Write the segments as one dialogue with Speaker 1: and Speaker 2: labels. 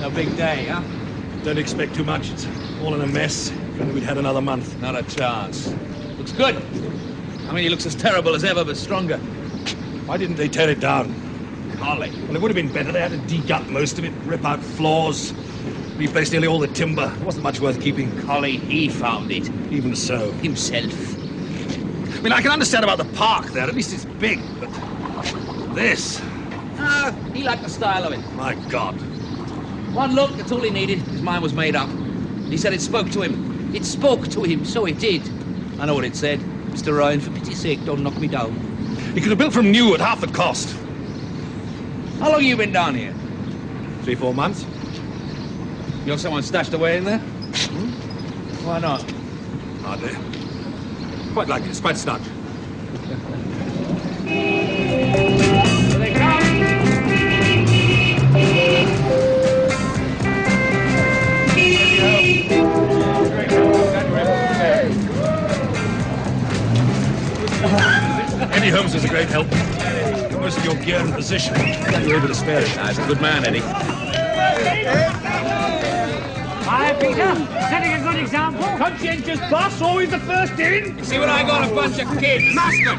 Speaker 1: No big day, huh?
Speaker 2: Don't expect too much. It's all in a mess. If only we'd had another month.
Speaker 1: Not a chance. Looks good. I mean, he looks as terrible as ever, but stronger.
Speaker 2: Why didn't they tear it down?
Speaker 1: Hardly.
Speaker 2: Well, it would have been better. They had to dig-up most of it, rip out floors, replace nearly all the timber. It wasn't much worth keeping.
Speaker 1: Collie, he found it.
Speaker 2: Even so.
Speaker 1: Himself.
Speaker 2: I mean, I can understand about the park there. At least it's big, but this...
Speaker 1: Ah, he liked the style of it.
Speaker 2: My God.
Speaker 1: One look, that's all he needed. His mind was made up. He said it spoke to him. It spoke to him, so it did. I know what it said. Mr. Ryan, for pity's sake, don't knock me down.
Speaker 2: He could have built from new at half the cost.
Speaker 1: How long have you been down here?
Speaker 2: 3-4 months.
Speaker 1: You got someone stashed away in there? Why not?
Speaker 2: Hardly. Quite like it. It's quite snug.
Speaker 1: Here they come!
Speaker 2: Eddie Holmes is a great help. Got most of your gear in position. Glad you're able to spare it.
Speaker 1: He's a good man, Eddie.
Speaker 3: Hi, Peter. Setting a good example.
Speaker 4: Conscientious boss, always the first in.
Speaker 1: See what I got? A bunch of kids. Master!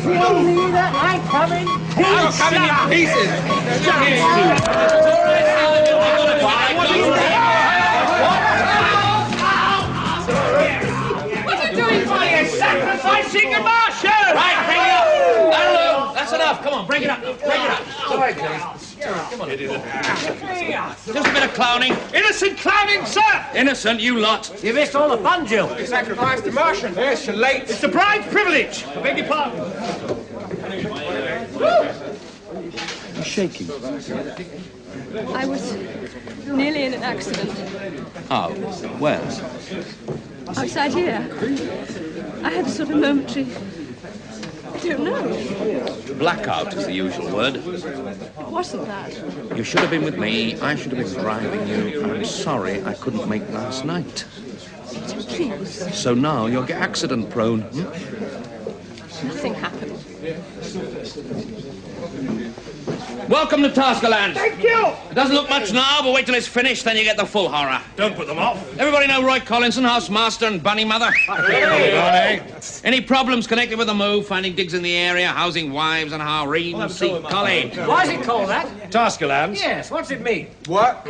Speaker 3: I'm coming.
Speaker 1: I'm coming in pieces.
Speaker 3: What are you doing, buddy? Sacrificing a marshal!
Speaker 1: Right, bring it up. That'll do. That's enough. Come on, bring it up. Bring it up. It's all right, James. Come on. Just a bit of clowning.
Speaker 4: Innocent clowning, sir!
Speaker 1: Innocent, you lot.
Speaker 3: You missed all the fun, Jill.
Speaker 4: You sacrificed the Martian. Yes, you're late. It's the bride's privilege. I beg your pardon.
Speaker 2: You're shaking.
Speaker 5: I was nearly in an accident.
Speaker 1: Oh, where?
Speaker 5: Outside here. I had a sort of momentary... I don't know.
Speaker 1: Blackout is the usual word.
Speaker 5: It wasn't that.
Speaker 1: You should have been with me. I should have been driving you. I'm sorry I couldn't make last night.
Speaker 5: Please.
Speaker 1: So now you're accident prone.
Speaker 5: Nothing happened.
Speaker 1: Welcome to Taskerland.
Speaker 4: Thank you.
Speaker 1: It doesn't look much now, but wait till it's finished, then you get the full horror.
Speaker 2: Don't put them off.
Speaker 1: Everybody know Roy Collinson, housemaster and bunny mother? Any problems connected with the move, finding digs in the area, housing wives and harems? See, Collie.
Speaker 3: Why is it called that?
Speaker 2: Taskerlands.
Speaker 3: Yes, what's it mean?
Speaker 4: What?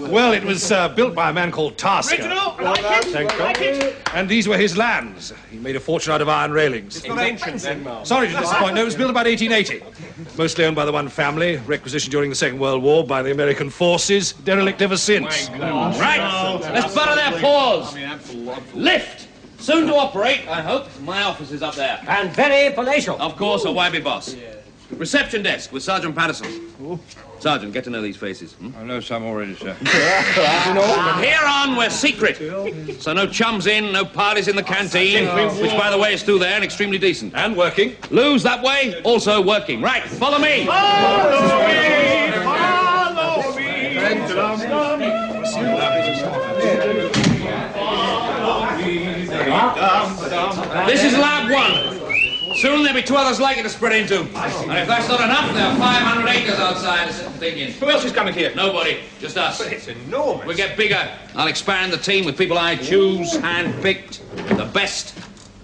Speaker 2: Well, it was built by a man called Tasker.
Speaker 4: Original. Like it. Like it.
Speaker 2: And these were his lands. He made a fortune out of iron railings.
Speaker 4: It's not ancient, then, Mark.
Speaker 2: Sorry to disappoint. No, it was built about 1880. Mostly owned by the one family, requisitioned during the Second World War by the American forces, derelict ever since.
Speaker 1: Right, let's butter their paws. Lift. Soon to operate, I hope. My office is up there.
Speaker 3: And very palatial.
Speaker 1: Of course, a YB boss. Reception desk with Sergeant Patterson. Sergeant, get to know these faces.
Speaker 6: I know some already, sir.
Speaker 1: From here on, we're secret. So no chums in, no parties in the canteen, which, by the way, is still there and extremely decent.
Speaker 2: And working.
Speaker 1: Lou's that way, also working. Right, follow me.
Speaker 4: Follow me.
Speaker 1: This is Lab 1. Soon there'll be 2 others like it to spread into. And if that's not enough, there are 500 acres outside. Thinking.
Speaker 4: Who else is coming here?
Speaker 1: Nobody, just us.
Speaker 4: But it's enormous.
Speaker 1: We get bigger. I'll expand the team with people I choose, hand-picked, the best.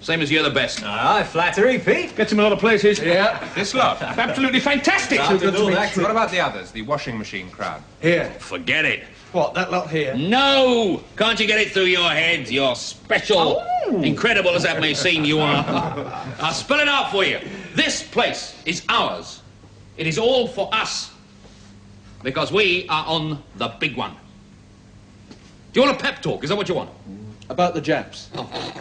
Speaker 1: Same as you're the best.
Speaker 3: Aye, flattery, Pete.
Speaker 2: Gets him a lot of places.
Speaker 6: Yeah. This lot.
Speaker 2: Absolutely fantastic.
Speaker 6: What about the others, the washing machine crowd?
Speaker 2: Here.
Speaker 1: Forget it.
Speaker 2: What, that lot here?
Speaker 1: No! Can't you get it through your heads? You're special. Incredible as that may seem, you are. I'll spell it out for you. This place is ours. It is all for us. Because we are on the big one. Do you want a pep talk? Is that what you want?
Speaker 2: About the Japs.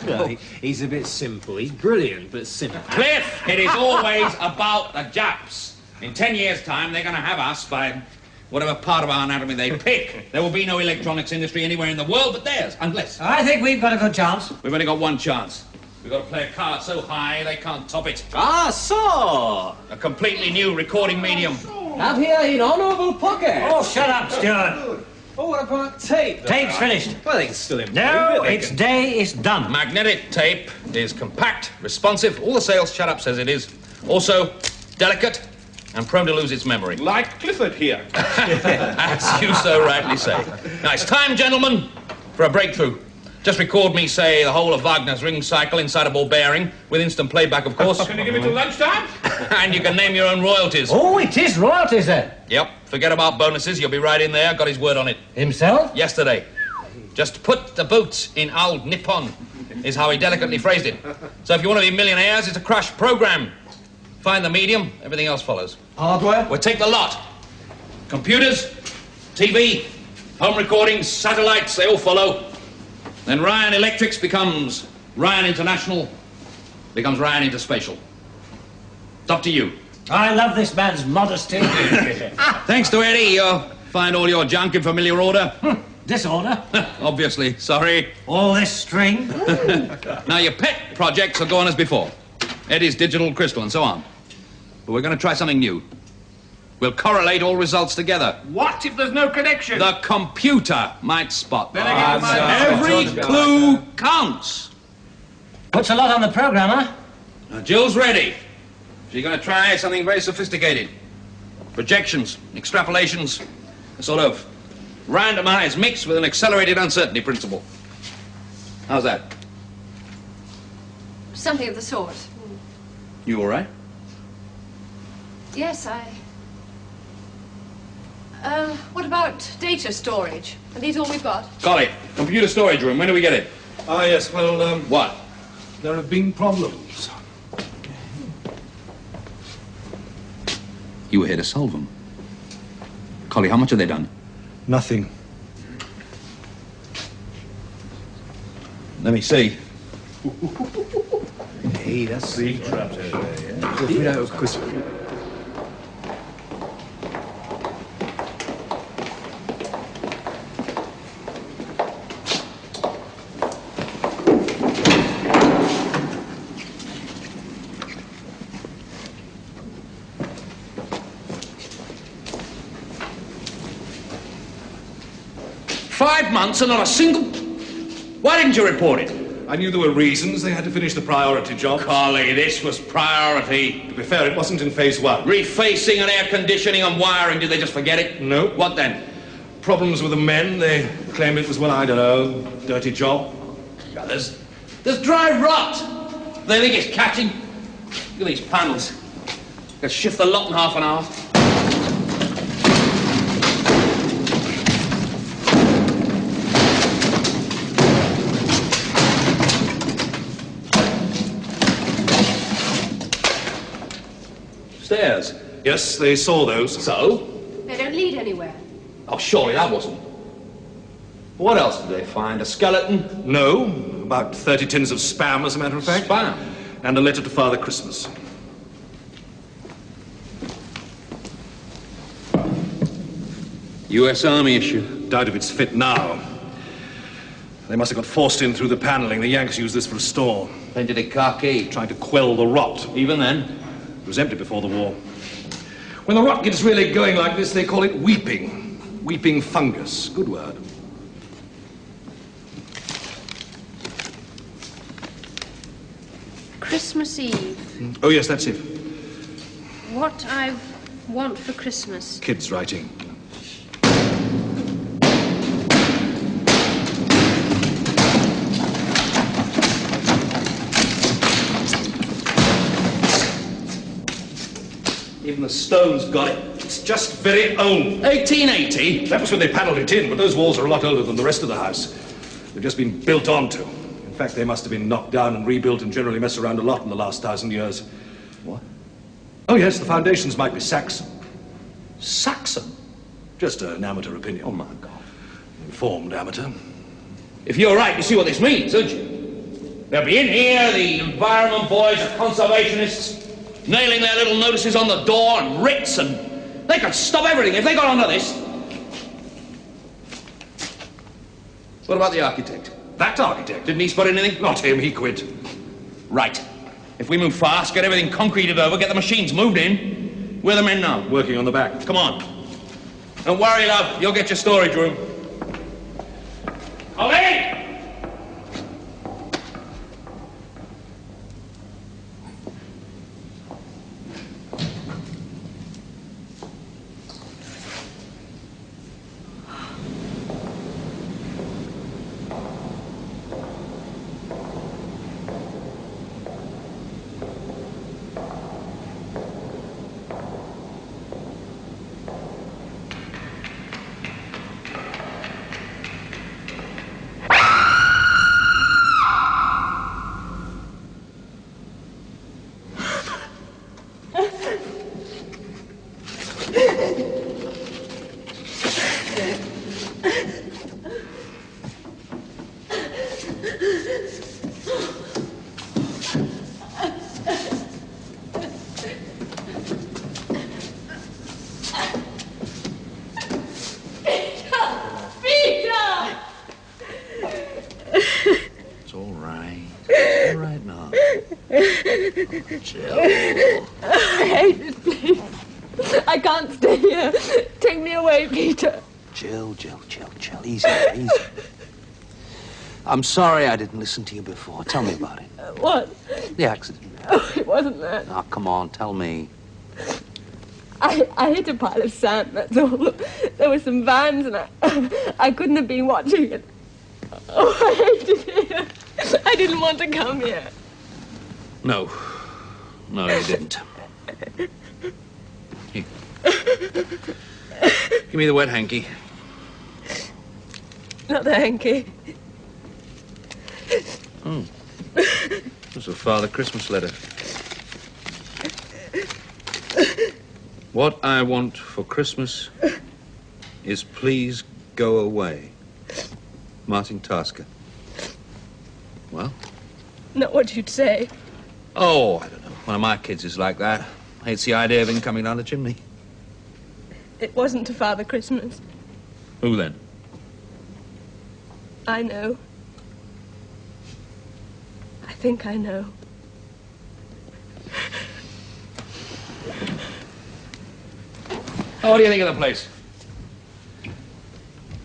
Speaker 7: No, he's a bit simple. He's brilliant, but simple.
Speaker 1: Cliff, it is always about the Japs. In 10 years' time, they're going to have us by whatever part of our anatomy they pick. There will be no electronics industry anywhere in the world but theirs, unless...
Speaker 3: I think we've got a good chance.
Speaker 1: We've only got one chance. We've got to play a card so high they can't top it.
Speaker 7: Ah, so!
Speaker 1: A completely new recording medium.
Speaker 7: Have here in honourable pocket.
Speaker 3: Oh, shut up, Stuart.
Speaker 7: Oh, what about tape?
Speaker 3: Tape's finished.
Speaker 7: Well, they can still improve
Speaker 3: No,
Speaker 7: it.
Speaker 3: its day is done.
Speaker 1: Magnetic tape is compact, responsive, all the sales shut-up says it is. Also, delicate and prone to lose its memory.
Speaker 4: Like Clifford here.
Speaker 1: As you so rightly say. Now, it's time, gentlemen, for a breakthrough. Just record me, say, the whole of Wagner's Ring Cycle inside a ball bearing, with instant playback, of course.
Speaker 4: Can you give it till lunchtime?
Speaker 1: And you can name your own royalties.
Speaker 3: Oh, it is royalties, then.
Speaker 1: Yep, forget about bonuses, you'll be right in there. Got his word on it.
Speaker 3: Himself?
Speaker 1: Yesterday. Just put the boots in old Nippon, is how he delicately phrased it. So if you want to be millionaires, it's a crash program. Find the medium, everything else follows.
Speaker 7: Hardware?
Speaker 1: We'll take the lot. Computers, TV, home recordings, satellites, they all follow. Then Ryan Electrics becomes Ryan International, becomes Ryan Interspatial. It's up to you.
Speaker 3: I love this man's modesty.
Speaker 1: Thanks to Eddie, you'll find all your junk in familiar order.
Speaker 3: Disorder.
Speaker 1: Obviously, sorry.
Speaker 3: All this string.
Speaker 1: Now, your pet projects will go on as before. Eddie's digital crystal and so on. But we're going to try something new. We'll correlate all results together.
Speaker 4: What if there's no connection?
Speaker 1: The computer might spot.
Speaker 4: Then again,
Speaker 1: Every clue counts.
Speaker 3: Puts a lot on the program, huh?
Speaker 1: Now, Jill's ready. She's going to try something very sophisticated. Projections, extrapolations, a sort of randomized mix with an accelerated uncertainty principle. How's that?
Speaker 5: Something of the sort.
Speaker 1: You all right?
Speaker 5: Yes, what about data storage? Are these all we've got?
Speaker 1: Got it. Computer storage room. When do we get it?
Speaker 2: Ah, yes, well,
Speaker 1: What?
Speaker 2: there have been problems.
Speaker 1: You were here to solve them. Collie, how much have they done?
Speaker 2: Nothing. Let me see.
Speaker 7: Hey, that's the trap there, of course.
Speaker 1: Five months and not a single... Why didn't you report it?
Speaker 2: I knew there were reasons. They had to finish the priority job.
Speaker 1: Collie, this was priority.
Speaker 2: To be fair, it wasn't in phase one.
Speaker 1: Refacing and air conditioning and wiring, did they just forget it?
Speaker 2: No.
Speaker 1: What then?
Speaker 2: Problems with the men. They claimed it was, well, I don't know, dirty job.
Speaker 1: Yeah, there's dry rot. They think it's catching. Look at these panels. Could shift the lot in half an hour. Stairs.
Speaker 2: Yes, they saw those.
Speaker 1: So?
Speaker 5: They don't lead anywhere.
Speaker 1: Oh, surely that wasn't. What else did they find? A skeleton?
Speaker 2: No, about 30 tins of spam, as a matter of fact.
Speaker 1: Spam?
Speaker 2: And a letter to Father Christmas.
Speaker 1: U.S. Army issue.
Speaker 2: Doubt if it's fit now. They must have got forced in through the paneling. The Yanks used this for a store.
Speaker 1: Painted it khaki.
Speaker 2: Trying to quell the rot.
Speaker 1: Even then?
Speaker 2: It was empty before the war. When the rot gets really going like this, they call it weeping. Weeping fungus. Good word.
Speaker 5: Christmas Eve.
Speaker 2: Oh, yes, that's it.
Speaker 5: What I want for Christmas.
Speaker 2: Kids writing. Even the stone's got it. It's just very old.
Speaker 1: 1880?
Speaker 2: That was when they panelled it in, but those walls are a lot older than the rest of the house. They've just been built onto. In fact, they must have been knocked down and rebuilt and generally mess around a lot in the last 1,000 years.
Speaker 1: What?
Speaker 2: Oh, yes, the foundations might be Saxon.
Speaker 1: Saxon?
Speaker 2: Just an amateur opinion.
Speaker 1: Oh, my God.
Speaker 2: Informed amateur.
Speaker 1: If you're right, you see what this means, don't you? They'll be in here, the environment boys, the conservationists, nailing their little notices on the door and writs, and they could stop everything if they got onto this. What about the architect?
Speaker 2: That architect?
Speaker 1: Didn't he spot anything?
Speaker 2: Not him, he quit.
Speaker 1: Right. If we move fast, get everything concreted over, get the machines moved in, where are the men now?
Speaker 2: Working on the back.
Speaker 1: Come on. Don't worry, love. You'll get your storage room. Ollie!
Speaker 5: Jill. I hate this place. I can't stay here. Take me away, Peter.
Speaker 7: Jill. Easy. I'm sorry I didn't listen to you before. Tell me about it.
Speaker 5: What?
Speaker 7: The accident.
Speaker 5: Oh, it wasn't that.
Speaker 7: Oh, come on, tell me.
Speaker 5: I hit a pile of sand, that's all. There were some vans and I couldn't have been watching it. Oh, I hated it here. I didn't want to come here.
Speaker 1: No, you didn't. Here. Give me the wet hanky.
Speaker 5: Not the hanky.
Speaker 1: Oh. That's a Father Christmas letter. What I want for Christmas is please go away. Martin Tasker. Well?
Speaker 5: Not what you'd say.
Speaker 1: Oh, I don't know. One of my kids is like that. Hates the idea of him coming down the chimney.
Speaker 5: It wasn't to Father Christmas.
Speaker 1: Who then?
Speaker 5: I know. I think I know.
Speaker 1: Oh, what do you think of the place?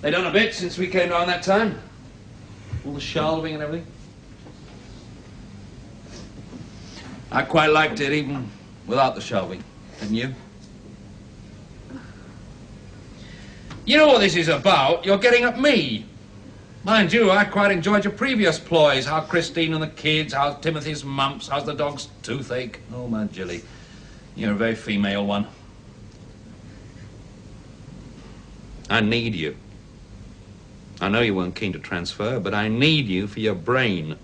Speaker 1: They done a bit since we came down that time. All the shelving and everything. I quite liked it even without the shelving, didn't you? You know what this is about? You're getting at me. Mind you, I quite enjoyed your previous ploys. How Christine and the kids, how's Timothy's mumps, how's the dog's toothache. Oh, my Jilly, you're a very female one. I need you. I know you weren't keen to transfer, but I need you for your brain.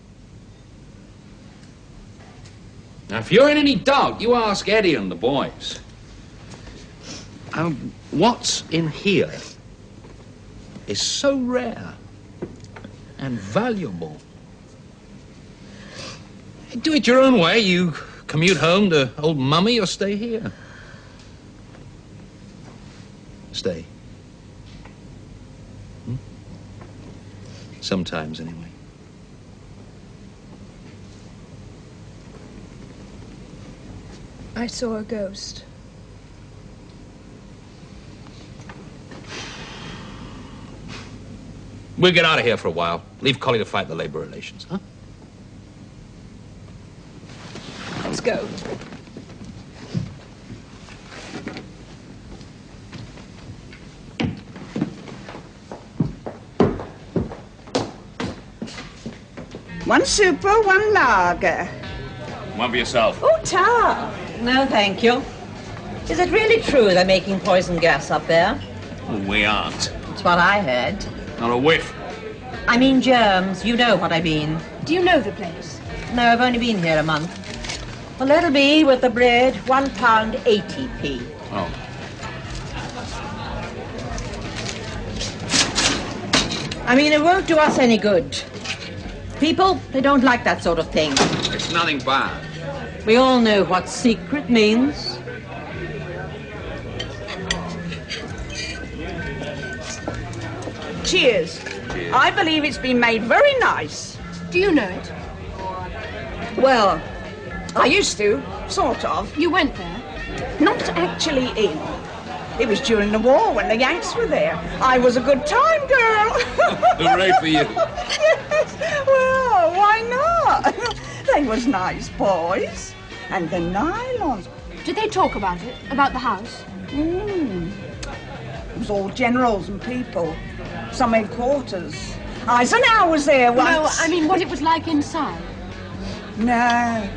Speaker 1: Now, if you're in any doubt, you ask Eddie and the boys. What's in here is so rare and valuable. Do it your own way. You commute home to old Mummy or stay here. Stay. Sometimes, anyway.
Speaker 5: I saw a ghost.
Speaker 1: We'll get out of here for a while. Leave Collie to fight the labor relations, huh?
Speaker 5: Let's go.
Speaker 8: One super, one lager.
Speaker 1: One for yourself.
Speaker 8: Oh, tar.
Speaker 9: No, thank you. Is it really true they're making poison gas up there?
Speaker 1: Well, we aren't.
Speaker 9: It's what I heard.
Speaker 1: Not a whiff.
Speaker 9: I mean germs. You know what I mean.
Speaker 5: Do you know the place?
Speaker 9: No, I've only been here a month. Well, that'll be, with the bread, £1.80p.
Speaker 1: Oh.
Speaker 9: I mean, it won't do us any good. People, they don't like that sort of thing.
Speaker 1: It's nothing bad.
Speaker 9: We all know what secret means.
Speaker 8: Cheers. I believe it's been made very nice.
Speaker 5: Do you know it?
Speaker 8: Well, I used to, sort of.
Speaker 5: You went there?
Speaker 8: Not actually in. It was during the war when the Yanks were there. I was a good time girl.
Speaker 1: Hooray for you.
Speaker 8: Yes. Well, why not? They was nice boys. And the nylons.
Speaker 5: Did they talk about it? About the house?
Speaker 8: It was all generals and people. Some headquarters. Eisenhower was there once.
Speaker 5: No, I mean what it was like inside.
Speaker 8: No.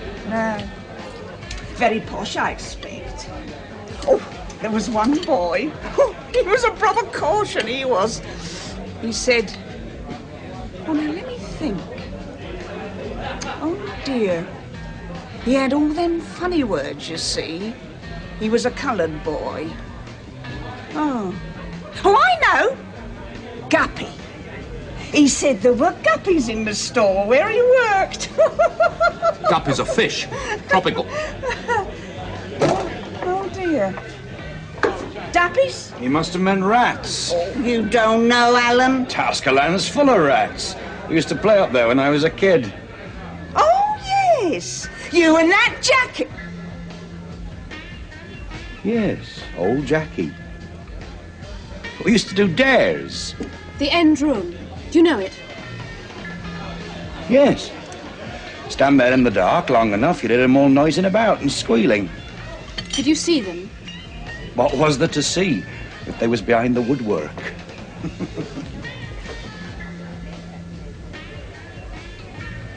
Speaker 8: Very posh, I expect. Oh, there was one boy. Oh, he was a proper caution, he was. He said, oh, now let me think. Oh, dear. He had all them funny words, you see. He was a coloured boy. Oh, I know. Guppy. He said there were guppies in the store where he worked.
Speaker 1: Guppy's a fish. Tropical.
Speaker 8: Oh, dear. Dappies?
Speaker 10: He must have meant rats.
Speaker 8: Oh, you don't know, Alan.
Speaker 10: Taskerland's full of rats. We used to play up there when I was a kid.
Speaker 8: Oh, yes. You and that jacket.
Speaker 10: Yes, old Jackie. We used to do dares.
Speaker 5: The end room. Do you know it?
Speaker 10: Yes. Stand there in the dark long enough, you'd hear them all noising about and squealing.
Speaker 5: Did you see them?
Speaker 10: What was there to see if they was behind the woodwork?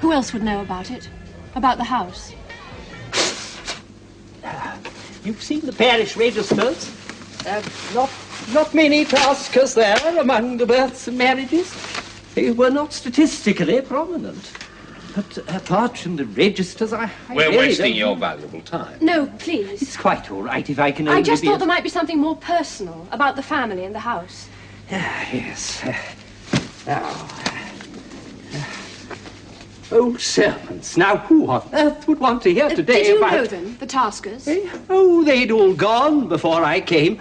Speaker 5: Who else would know about it? About the house?
Speaker 11: You've seen the parish registers. Not many taskers there among the births and marriages. They were not statistically prominent. But apart from the registers, I
Speaker 1: We're
Speaker 11: really
Speaker 1: wasting
Speaker 11: don't
Speaker 1: your
Speaker 11: know.
Speaker 1: valuable time.
Speaker 5: No, please.
Speaker 11: It's quite all right if I can only
Speaker 5: I just
Speaker 11: be
Speaker 5: thought there might be something more personal about the family and the house.
Speaker 11: Yes. Old servants. Now, who on earth would want to hear today
Speaker 5: Did you
Speaker 11: about...
Speaker 5: know them, the Taskers?
Speaker 11: Oh, they'd all gone before I came.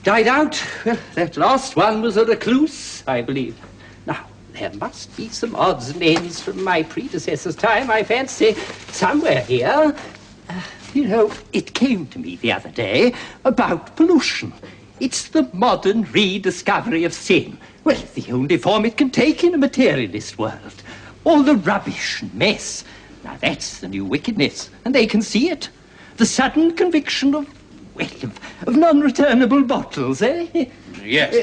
Speaker 11: Died out. Well, that last one was a recluse, I believe. Now, there must be some odds and ends from my predecessor's time, I fancy, somewhere here. You know, it came to me the other day about pollution. It's the modern rediscovery of sin. Well, the only form it can take in a materialist world. All the rubbish and mess. Now, that's the new wickedness, and they can see it. The sudden conviction of non-returnable bottles, eh?
Speaker 1: Yes,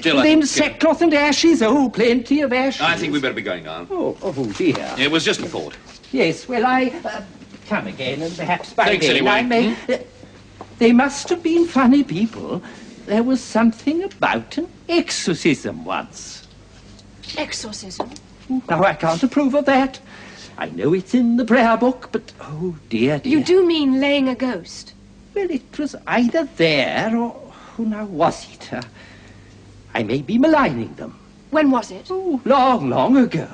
Speaker 1: Jill,
Speaker 11: Then sackcloth and ashes, oh, plenty of ashes.
Speaker 1: I think we better be going down.
Speaker 11: Oh, dear.
Speaker 1: It was just a thought.
Speaker 11: Yes, well, I come again, and perhaps by
Speaker 1: Thanks,
Speaker 11: then
Speaker 1: anyway.
Speaker 11: I may... They must have been funny people. There was something about an exorcism once.
Speaker 5: Exorcism?
Speaker 11: Now, I can't approve of that. I know it's in the prayer book, but, oh, dear.
Speaker 5: You do mean laying a ghost?
Speaker 11: Well, it was either there or... Who now was it? I may be maligning them.
Speaker 5: When was it?
Speaker 11: Oh, long ago.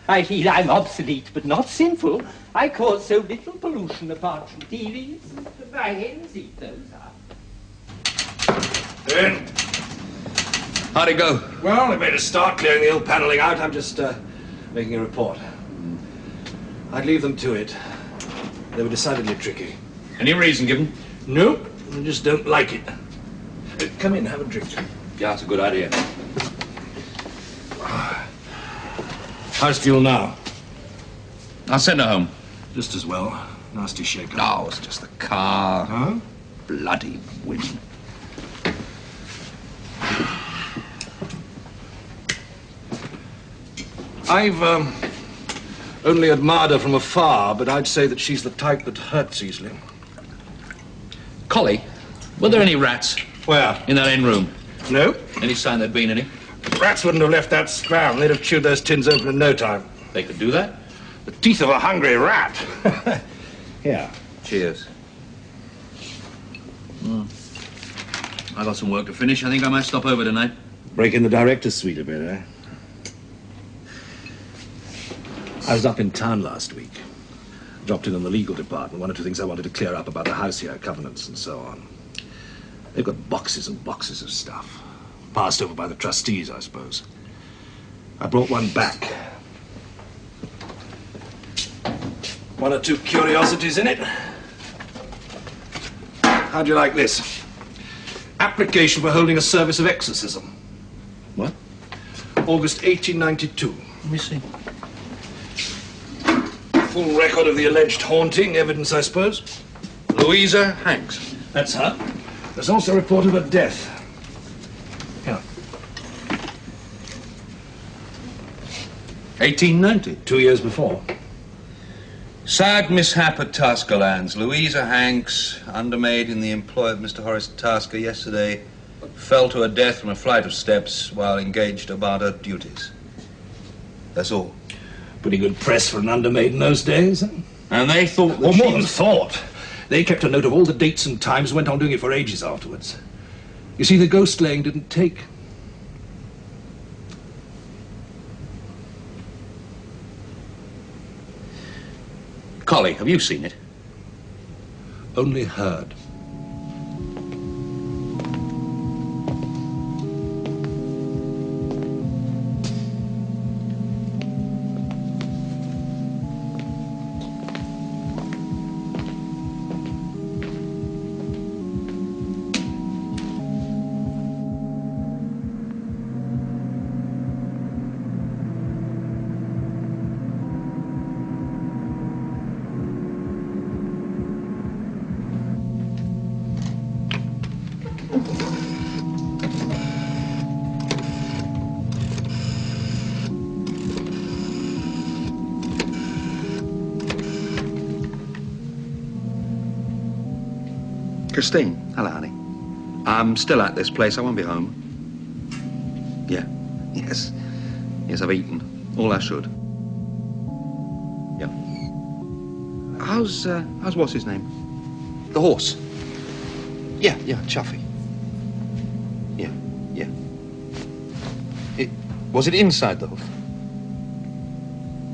Speaker 11: I feel I'm obsolete, but not sinful. I cause so little pollution apart from TVs, and my hens eat those up.
Speaker 2: In.
Speaker 1: How'd it go?
Speaker 2: Well, they made a start clearing the old panelling out. I'm just making a report. I'd leave them to it. They were decidedly tricky.
Speaker 1: Any reason given?
Speaker 2: Nope, I just don't like it. Come in, have a drink.
Speaker 1: Yeah, that's a good idea.
Speaker 2: How's fuel now?
Speaker 1: I'll send her home.
Speaker 2: Just as well. Nasty shaker.
Speaker 1: No, it's just the car.
Speaker 2: Huh?
Speaker 1: Bloody women.
Speaker 2: I've only admired her from afar, but I'd say that she's the type that hurts easily.
Speaker 1: Collie, were there any rats?
Speaker 2: Where?
Speaker 1: In that end room?
Speaker 2: No.
Speaker 1: Any sign there'd been any?
Speaker 2: Rats wouldn't have left that scram. They'd have chewed those tins open in no time.
Speaker 1: They could do that?
Speaker 2: The teeth of a hungry rat. Here.
Speaker 1: Cheers. I got some work to finish. I think I might stop over tonight.
Speaker 2: Break in the director's suite a bit, eh? I was up in town last week. Dropped in on the legal department. One or two things I wanted to clear up about the house here, covenants and so on. They've got boxes and boxes of stuff. Passed over by the trustees, I suppose. I brought one back. One or two curiosities in it. How'd you like this? Application for holding a service of exorcism. What? August 1892.
Speaker 1: Let me see.
Speaker 2: Full record of the alleged haunting. Evidence, I suppose.
Speaker 1: Louisa Hanks.
Speaker 2: That's her. There's also a report of her death. Here.
Speaker 1: 1890.
Speaker 2: 2 years before.
Speaker 6: Sad mishap at Taskerlands. Louisa Hanks, undermaid in the employ of Mr. Horace Tasker yesterday, fell to her death from a flight of steps while engaged about her duties. That's all.
Speaker 2: Pretty good press for an undermaid in those days, eh?
Speaker 1: And they thought that
Speaker 2: Well,
Speaker 1: she
Speaker 2: more than
Speaker 1: was...
Speaker 2: thought. They kept a note of all the dates and times and went on doing it for ages afterwards. You see, the ghost laying didn't take.
Speaker 1: Collie, have you seen it?
Speaker 2: Only heard.
Speaker 12: Christine, hello, honey. I'm still at this place. I won't be home. Yeah, yes. Yes, I've eaten. All I should. Yeah. How's what's his name? The horse. Yeah, Chuffy. Yeah. Was it inside the hoof?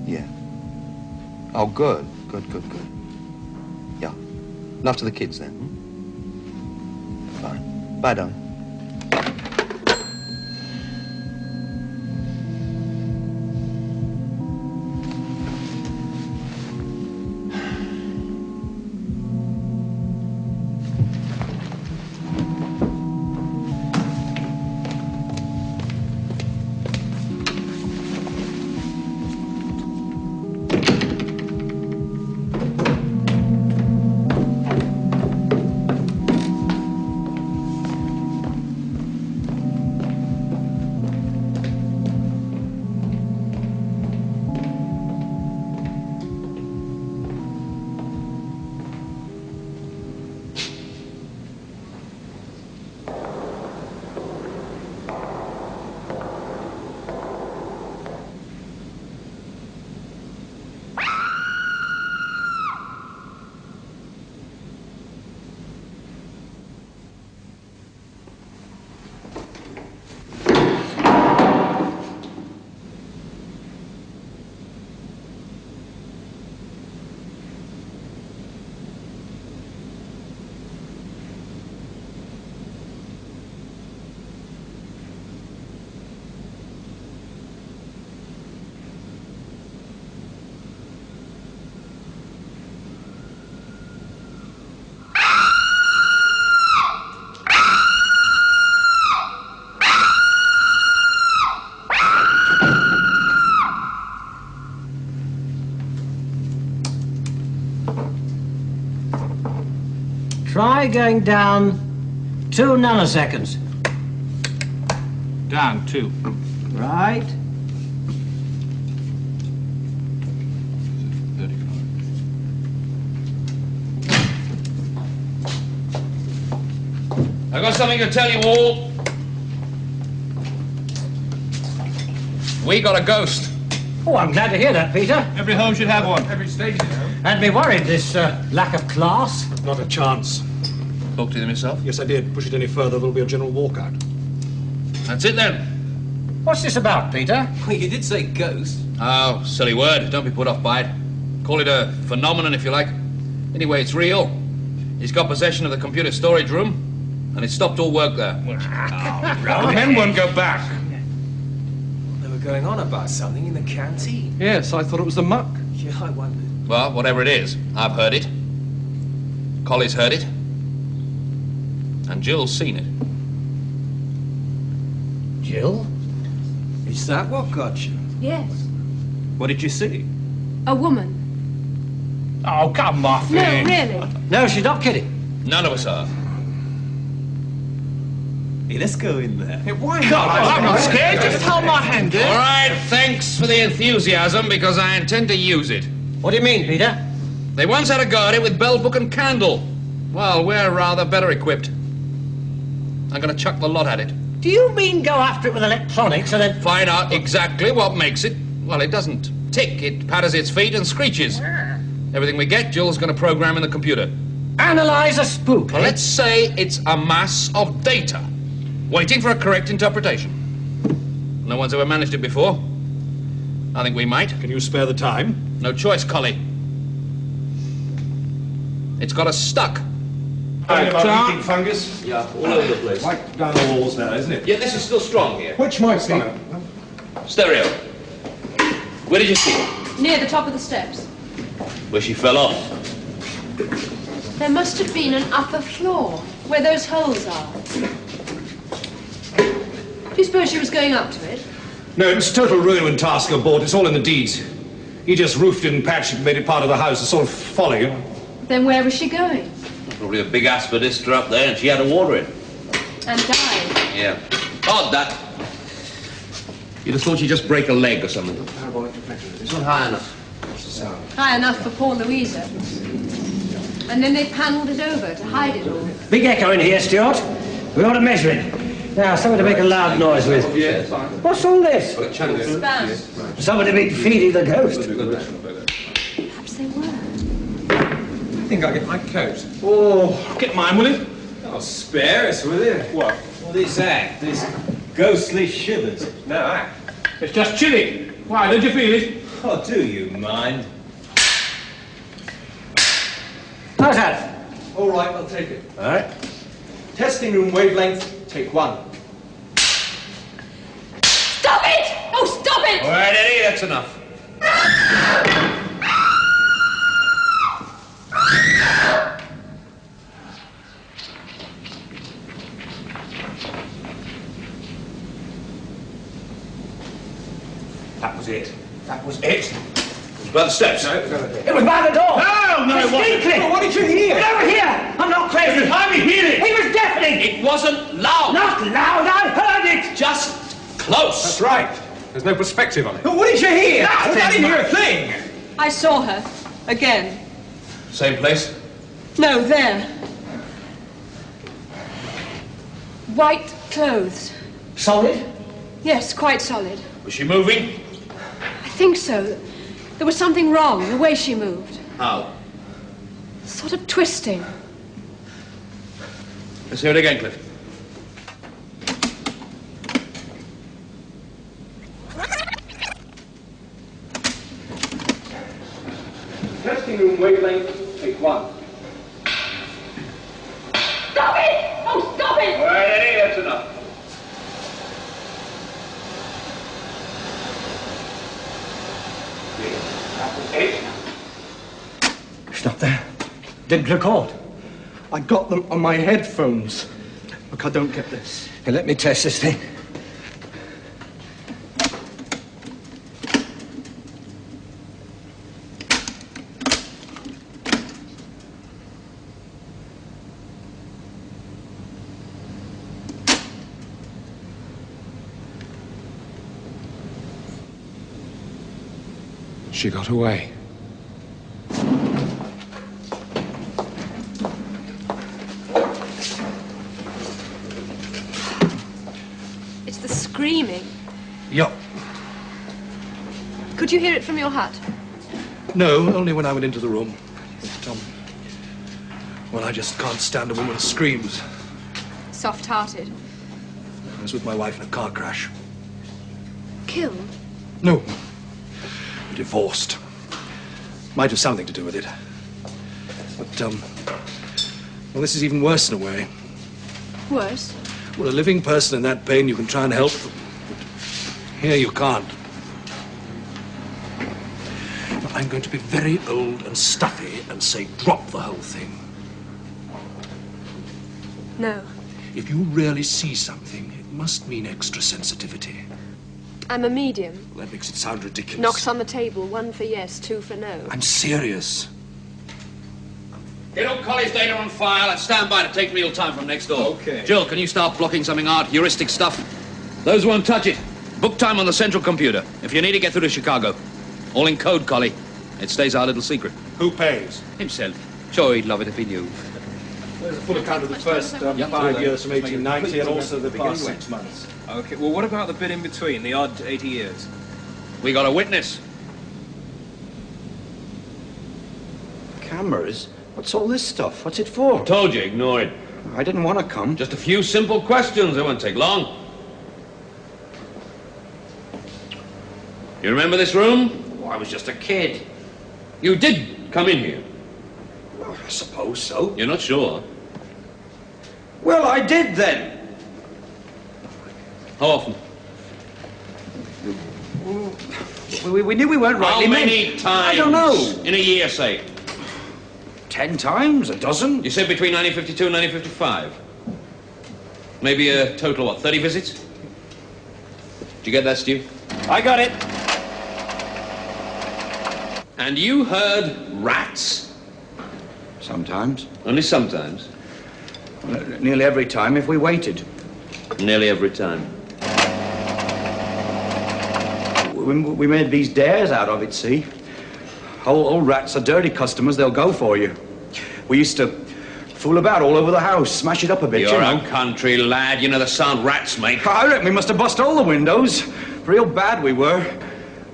Speaker 12: Yeah. Oh, good. Yeah. Enough to the kids then. Fine. Bye, darling.
Speaker 3: Try going down 2 nanoseconds.
Speaker 4: Down 2.
Speaker 3: Right.
Speaker 1: I've got something to tell you all. We got a ghost.
Speaker 3: Oh, I'm glad to hear that, Peter.
Speaker 4: Every home should have one.
Speaker 6: Every station,
Speaker 3: Had me worried, this lack of class.
Speaker 2: Not a chance.
Speaker 1: Spoke to them yourself?
Speaker 2: Yes, I did. Push it any further, there'll be a general walkout.
Speaker 1: That's it then.
Speaker 7: What's this about, Peter?
Speaker 13: Well, you did say ghost.
Speaker 1: Oh, silly word. Don't be put off by it. Call it a phenomenon if you like. Anyway, it's real. He's got possession of the computer storage room, and it stopped all work there.
Speaker 4: The men won't go back.
Speaker 13: They were going on about something in the canteen.
Speaker 4: Yes, I thought it was the muck.
Speaker 13: Yeah, I wondered.
Speaker 1: Well, whatever it is, I've heard it. Collie's heard it. And Jill's seen it.
Speaker 13: Jill? Is that what got you?
Speaker 5: Yes.
Speaker 4: What did you see?
Speaker 5: A woman.
Speaker 4: Oh, come off
Speaker 5: No,
Speaker 4: it.
Speaker 5: really.
Speaker 7: No, she's not kidding.
Speaker 1: None of us are.
Speaker 13: Hey, let's go in there.
Speaker 4: Hey, why not? I'm not scared. Just hold my hand,
Speaker 1: All right, thanks for the enthusiasm, because I intend to use it.
Speaker 7: What do you mean, Peter?
Speaker 1: They once had a guard with bell, book, and candle. Well, we're rather better equipped. I'm going to chuck the lot at it.
Speaker 7: Do you mean go after it with electronics and then...
Speaker 1: Find out exactly what makes it. Well, it doesn't tick. It patters its feet and screeches. Everything we get, Jill's going to program in the computer.
Speaker 7: Analyze a spook,
Speaker 1: Well, let's say it's a mass of data, waiting for a correct interpretation. No one's ever managed it before. I think we might.
Speaker 2: Can you spare the time?
Speaker 1: No choice, Collie. It's got us stuck.
Speaker 2: Eating fungus?
Speaker 1: Yeah, all over the place.
Speaker 2: Right down the walls now, isn't it?
Speaker 1: Yeah, this is still strong here.
Speaker 2: Which might be?
Speaker 1: Stereo. Where did you see it?
Speaker 5: Near the top of the steps.
Speaker 1: Where she fell off.
Speaker 5: There must have been an upper floor, where those holes are. Do you suppose she was going up to it?
Speaker 2: No, it was total ruin when Tasker bought. It's all in the deeds. He just roofed it and patched it and made it part of the house. A sort of folly, you know?
Speaker 5: Then where was she going?
Speaker 1: Probably a big aspidistra up there, and she had to water it.
Speaker 5: And died.
Speaker 1: Yeah. Odd, that. You'd have thought she'd just break a leg or something. It's not high enough.
Speaker 5: High enough for poor Louisa. And then they panelled it over to hide it all.
Speaker 7: Big echo in here, Stuart. We ought to measure it. Now, something to make a loud noise with.
Speaker 1: Yeah, it's fine.
Speaker 7: What's all this?
Speaker 5: Spam.
Speaker 7: Somebody been feeding the ghost.
Speaker 5: Perhaps they were.
Speaker 4: I think I'll get my coat.
Speaker 2: Oh, get mine, will you?
Speaker 13: Oh, spare us, will you?
Speaker 4: What?
Speaker 13: Well, this act, this ghostly shivers.
Speaker 4: No, it's just chilly. Why, don't you feel it?
Speaker 13: Oh, do you mind?
Speaker 7: How's that?
Speaker 13: All right, I'll take it.
Speaker 7: All right.
Speaker 13: Testing room wavelength, take 1.
Speaker 5: Stop it! Oh, stop it!
Speaker 1: All right, Eddie, that's enough.
Speaker 2: That was it. That was it.
Speaker 1: By the steps.
Speaker 7: It was by the door.
Speaker 2: No, it wasn't.
Speaker 7: Distinctly.
Speaker 13: What did you hear?
Speaker 7: Get over here. I'm not crazy.
Speaker 2: I'm hearing.
Speaker 7: He was deafening.
Speaker 1: It wasn't loud.
Speaker 7: Not loud. I heard it.
Speaker 1: Just close.
Speaker 4: That's right. There's no perspective on it.
Speaker 13: What did you hear?
Speaker 7: Nothing,
Speaker 13: I didn't hear a thing.
Speaker 5: I saw her. Again.
Speaker 1: Same place?
Speaker 5: No, there. White clothes.
Speaker 7: Solid?
Speaker 5: Yes, quite solid.
Speaker 1: Was she moving?
Speaker 5: I think so. There was something wrong, the way she moved.
Speaker 1: How?
Speaker 5: Sort of twisting.
Speaker 1: Let's hear it again, Cliff.
Speaker 13: Testing room wavelength, take 1.
Speaker 5: Stop it! Oh, stop it!
Speaker 1: All right, Eddie, that's enough.
Speaker 7: Stop there. Didn't record.
Speaker 4: I got them on my headphones. Look, I don't get this.
Speaker 7: Hey, let me test this thing.
Speaker 4: She got away.
Speaker 5: It's the screaming.
Speaker 2: Yup.
Speaker 5: Could you hear it from your hut?
Speaker 2: No, only when I went into the room. But, well, I just can't stand a woman who screams.
Speaker 5: Soft-hearted.
Speaker 2: I was with my wife in a car crash.
Speaker 5: Killed?
Speaker 2: No. We're divorced. Might have something to do with it. But, well, this is even worse in a way.
Speaker 5: Worse?
Speaker 2: Well, a living person in that pain, you can try and help them. But here you can't. I'm going to be very old and stuffy and say drop the whole thing.
Speaker 5: No.
Speaker 2: If you really see something, it must mean extra sensitivity.
Speaker 5: I'm a medium.
Speaker 2: Well, that makes it sound ridiculous.
Speaker 5: Knocks on the table, 1 for yes, 2 for no.
Speaker 2: I'm serious.
Speaker 1: Get all Collie's data on file and stand by to take meal time from next door.
Speaker 13: Okay.
Speaker 1: Jill, can you start blocking something out, heuristic stuff? Those won't touch it. Book time on the central computer. If you need to get through to Chicago. All in code, Collie. It stays our little secret.
Speaker 2: Who pays?
Speaker 1: Himself. Sure, he'd love it if he knew.
Speaker 2: There's a full account of the first 5 years from 1890 and also the past 6 months.
Speaker 13: Okay, well, what about the bit in between, the odd 80 years?
Speaker 1: We got a witness.
Speaker 10: Cameras? What's all this stuff? What's it for?
Speaker 1: Told you, ignore it.
Speaker 10: I didn't want to come.
Speaker 1: Just a few simple questions. They won't take long. You remember this room?
Speaker 10: Oh, I was just a kid.
Speaker 1: You did come in here.
Speaker 10: Well, I suppose so.
Speaker 1: You're not sure?
Speaker 10: Well, I did then.
Speaker 1: How often?
Speaker 10: We knew we weren't rightly
Speaker 1: How many
Speaker 10: meant.
Speaker 1: times?
Speaker 10: I don't know.
Speaker 1: In a year, say.
Speaker 10: 10 times? A dozen?
Speaker 1: You said between 1952 and 1955. Maybe a total of what, 30 visits? Did you get that, Stu?
Speaker 13: I got it.
Speaker 1: And you heard rats?
Speaker 10: Sometimes.
Speaker 1: Only sometimes?
Speaker 10: Well, nearly every time if we waited.
Speaker 1: Nearly every time.
Speaker 10: We made these dares out of it, see? Old rats are dirty customers, they'll go for you. We used to fool about all over the house, smash it up a bit,
Speaker 1: You're
Speaker 10: you know.
Speaker 1: a country lad, you know the sound rats make.
Speaker 10: I reckon we must have bust all the windows. Real bad we were.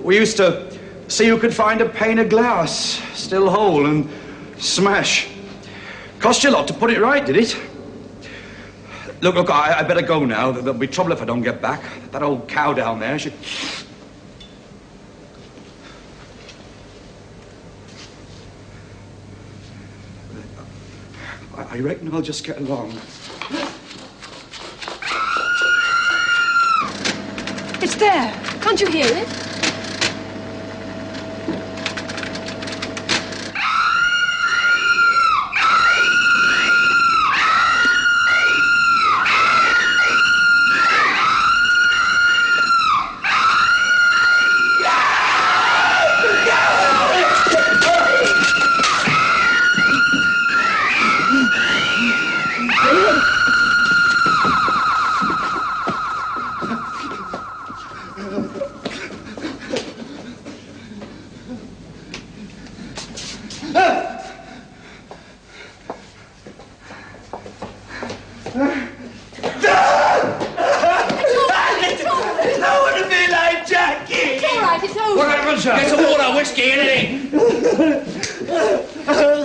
Speaker 10: We used to see who could find a pane of glass, still whole, and smash. Cost you a lot to put it right, did it? Look, I better go now. There'll be trouble if I don't get back. That old cow down there, she... I reckon I'll just get along.
Speaker 5: It's there. Can't you hear it?
Speaker 1: Get some water, whiskey, anything.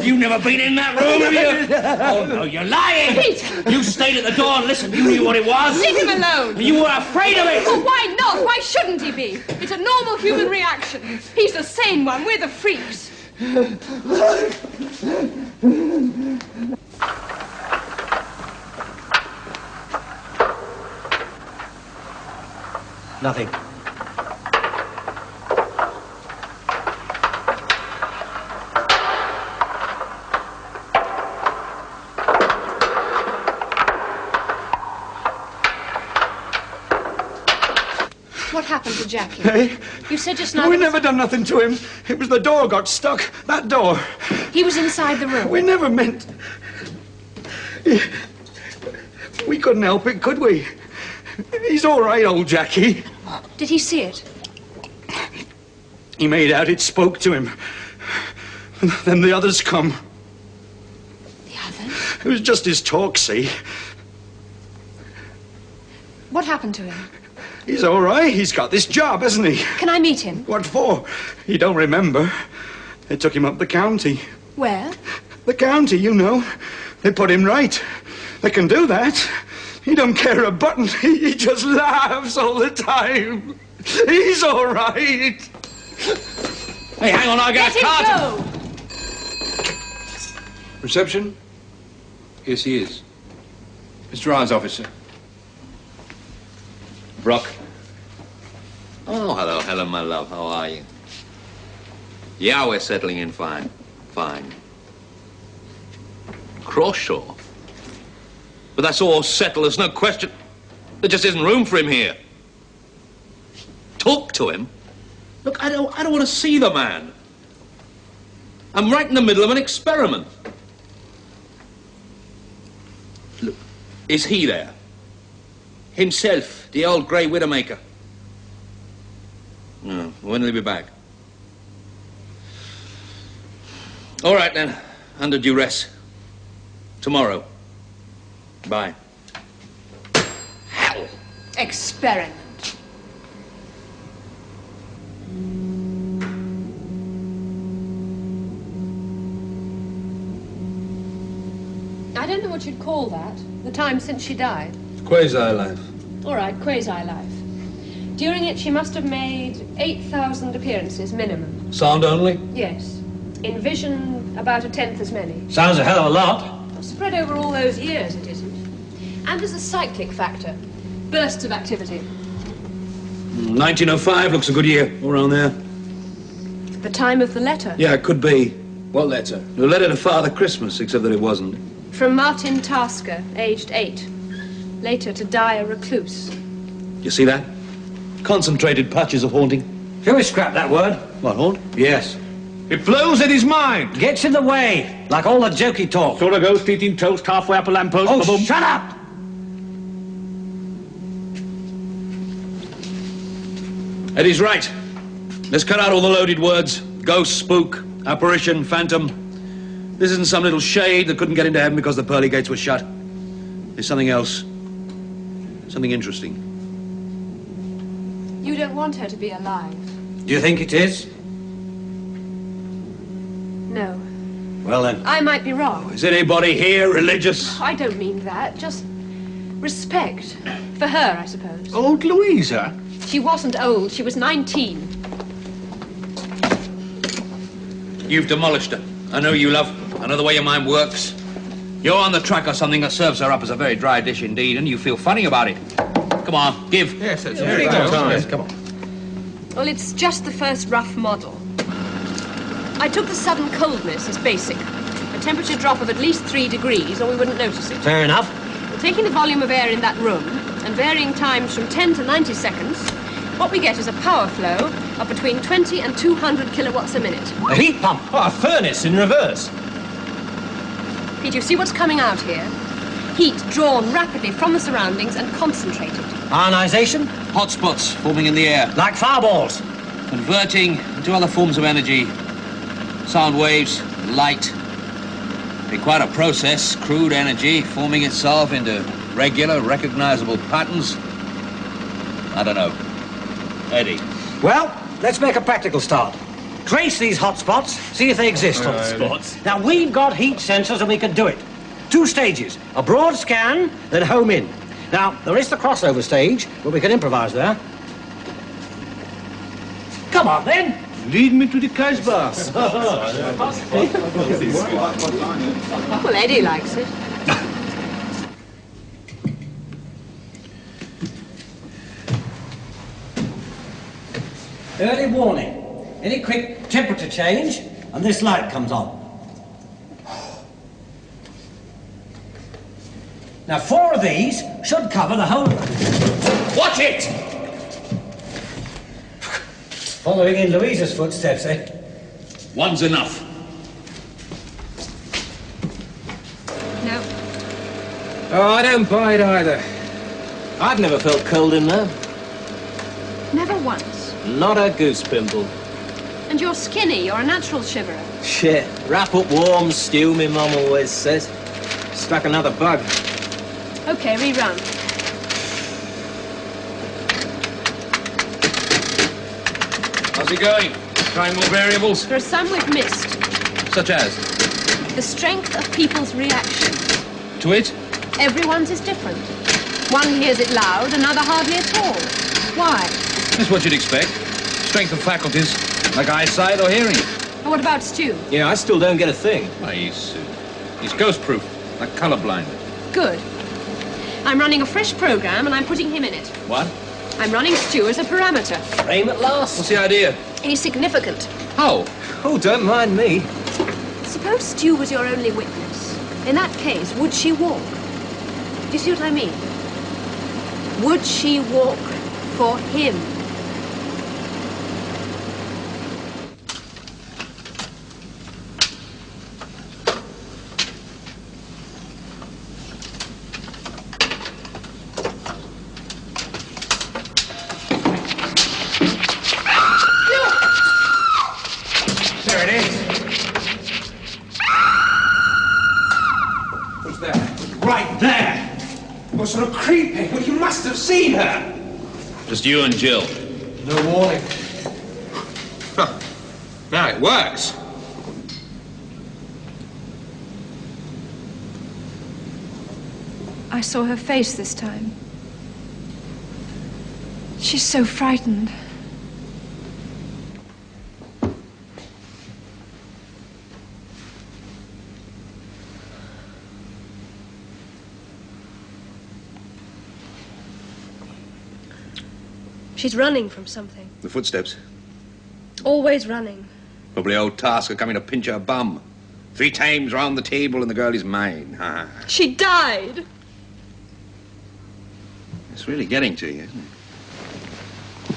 Speaker 1: You've never been in that room, have you? Oh, no, you're lying.
Speaker 5: Peter!
Speaker 1: You stayed at the door and listened. You knew what it was.
Speaker 5: Leave him alone.
Speaker 1: You were afraid of it.
Speaker 5: Oh, why not? Why shouldn't he be? It's a normal human reaction. He's the sane one. We're the freaks.
Speaker 7: Nothing.
Speaker 5: What happened to Jackie?
Speaker 10: Hey?
Speaker 5: You said just now...
Speaker 10: We never done nothing to him. It was the door got stuck. That door.
Speaker 5: He was inside the room.
Speaker 10: We never meant... We couldn't help it, could we? He's all right, old Jackie.
Speaker 5: Did he see it?
Speaker 10: He made out it spoke to him. Then the others come.
Speaker 5: The others?
Speaker 10: It was just his talk, see?
Speaker 5: What happened to him?
Speaker 10: He's all right. He's got this job, hasn't he?
Speaker 5: Can I meet him?
Speaker 10: What for? He don't remember. They took him up the county.
Speaker 5: Where?
Speaker 10: The county, you know. They put him right. They can do that. He don't care a button. He just laughs all the time. He's all right.
Speaker 1: Hey, hang on, I'll get a card.
Speaker 6: Reception? Yes, he is. Mr. Ryan's officer.
Speaker 1: Brock.
Speaker 12: Oh, hello, Helen, my love. How are you? Yeah, we're settling in fine. Fine. Crawshaw?
Speaker 1: But that's all settled, there's no question. There just isn't room for him here. Talk to him? Look, I don't want to see the man. I'm right in the middle of an experiment. Look, is he there? Himself, the old grey widowmaker. No, when will he be back? All right, then. Under duress. Tomorrow. Bye. Hell.
Speaker 5: Experiment. I don't know what you'd call that. The time since she died.
Speaker 6: Quasi-life.
Speaker 5: All right, quasi-life. During it, she must have made 8,000 appearances minimum.
Speaker 6: Sound only?
Speaker 5: Yes. In vision, about 1/10 as many.
Speaker 7: Sounds a hell of a lot.
Speaker 5: Spread over all those years, it isn't. And there's a cyclic factor. Bursts of activity.
Speaker 6: 1905 looks a good year, all around there.
Speaker 5: The time of the letter.
Speaker 6: Yeah, it could be. What letter? The letter to Father Christmas, except that it wasn't.
Speaker 5: From Martin Tasker, aged 8. Later to die a recluse.
Speaker 6: You see that? Concentrated patches of haunting.
Speaker 7: Shall we scrap that word?
Speaker 6: What, haunt?
Speaker 7: Yes.
Speaker 6: It blows in his mind.
Speaker 7: Gets in the way, like all the jokey talk.
Speaker 2: Saw a ghost eating toast halfway up a lamppost.
Speaker 7: Oh,
Speaker 2: Ba-boom.
Speaker 7: shut up!
Speaker 1: Eddie's right. Let's cut out all the loaded words. Ghost, spook, apparition, phantom. This isn't some little shade that couldn't get into heaven because the pearly gates were shut. There's something else. Something interesting.
Speaker 5: You don't want her to be alive.
Speaker 7: Do you think it is?
Speaker 5: No.
Speaker 7: Well then.
Speaker 5: I might be wrong.
Speaker 1: Is anybody here religious?
Speaker 5: I don't mean that. Just respect. For her, I suppose.
Speaker 2: Old Louisa?
Speaker 5: She wasn't old. She was 19.
Speaker 1: You've demolished her. I know you, love. I know the way your mind works. You're on the track of something that serves her up as a very dry dish indeed, and you feel funny about it. Come on, give.
Speaker 2: Yes, that's
Speaker 1: very good.
Speaker 2: Yes, come on.
Speaker 5: Well, it's just the first rough model. I took the sudden coldness as basic. A temperature drop of at least 3 degrees, or we wouldn't notice it.
Speaker 7: Fair enough.
Speaker 5: Well, taking the volume of air in that room and varying times from 10 to 90 seconds, what we get is a power flow of between 20 and 200 kilowatts a minute.
Speaker 7: A heat pump.
Speaker 13: Oh, a furnace in reverse.
Speaker 5: Pete, you see what's coming out here? Heat drawn rapidly from the surroundings and concentrated.
Speaker 7: Ionization?
Speaker 1: Hotspots forming in the air.
Speaker 7: Like fireballs.
Speaker 1: Converting into other forms of energy. Sound waves, light. Be quite a process. Crude energy forming itself into regular, recognizable patterns. I don't know. Eddie.
Speaker 7: Well, let's make a practical start. Trace these hotspots, see if they exist.
Speaker 13: Hotspots?
Speaker 7: Now, we've got heat sensors and we can do it. 2 stages. A broad scan, then home in. Now, there is the crossover stage, but we can improvise there. Come on, then.
Speaker 2: Lead me to the Casbah.
Speaker 5: Well, Eddie likes it.
Speaker 7: Early warning. Any quick temperature change, and this light comes on. Now, 4 of these should cover the whole...
Speaker 1: Watch it!
Speaker 7: Following in Louisa's footsteps, eh?
Speaker 1: One's enough.
Speaker 5: No.
Speaker 13: Oh, I don't buy it either. I've never felt cold in there.
Speaker 5: Never once.
Speaker 13: Not a goose pimple.
Speaker 5: And you're skinny. You're a natural shiverer.
Speaker 13: Shit. Wrap up warm stew, my mum always says. Stuck another bug.
Speaker 5: Okay, rerun.
Speaker 1: How's it going? Trying more variables?
Speaker 5: There are some we've missed.
Speaker 1: Such as?
Speaker 5: The strength of people's reaction.
Speaker 1: To it?
Speaker 5: Everyone's is different. One hears it loud, another hardly at all. Why?
Speaker 1: That's what you'd expect. Strength of faculties, like eyesight or hearing.
Speaker 5: And what about Stu?
Speaker 13: Yeah, I still don't get a thing.
Speaker 1: Why, he's ghost-proof, like colorblind.
Speaker 5: Good. I'm running a fresh program and I'm putting him in it.
Speaker 1: What?
Speaker 5: I'm running Stu as a parameter.
Speaker 13: Frame at last.
Speaker 1: What's the idea?
Speaker 5: He's significant.
Speaker 1: How?
Speaker 13: Oh, don't mind me.
Speaker 5: Suppose Stu was your only witness. In that case, would she walk? Do you see what I mean? Would she walk for him?
Speaker 13: There it is. Who's there? Right there. What sort of creepy? Well, you must have seen her.
Speaker 1: Just you and Jill.
Speaker 13: No warning. Huh. Now it works.
Speaker 14: I saw her face this time. She's so frightened.
Speaker 5: She's running from something.
Speaker 12: The footsteps.
Speaker 5: Always running.
Speaker 12: Probably old Tasker coming to pinch her bum. 3 times round the table and the girl is mine. Ha.
Speaker 5: She died.
Speaker 12: It's really getting to you, isn't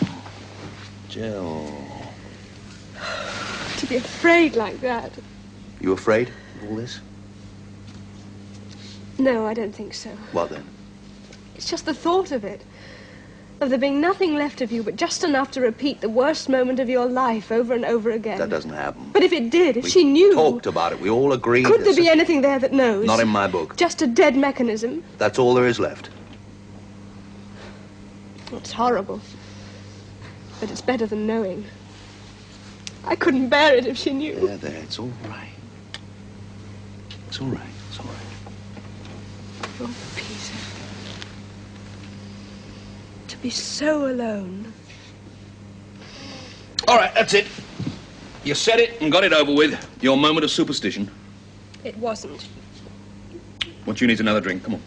Speaker 12: it? Jill.
Speaker 5: To be afraid like that.
Speaker 12: You afraid of all this?
Speaker 5: No, I don't think so.
Speaker 12: What then?
Speaker 5: It's just the thought of it. Of there being nothing left of you but just enough to repeat the worst moment of your life over and over again.
Speaker 12: That doesn't happen.
Speaker 5: But if it did, if
Speaker 12: We
Speaker 5: she knew...
Speaker 12: talked about it. We all agreed.
Speaker 5: Could there be anything there that knows?
Speaker 12: Not in my book.
Speaker 5: Just a dead mechanism?
Speaker 12: That's all there is left.
Speaker 5: It's horrible. But it's better than knowing. I couldn't bear it if she knew.
Speaker 12: There. It's all right. It's all right. It's all right.
Speaker 5: Oh, Peter. To be so alone.
Speaker 1: All right, that's it. You said it and got it over with. Your moment of superstition.
Speaker 5: It wasn't.
Speaker 1: What you need another drink. Come on.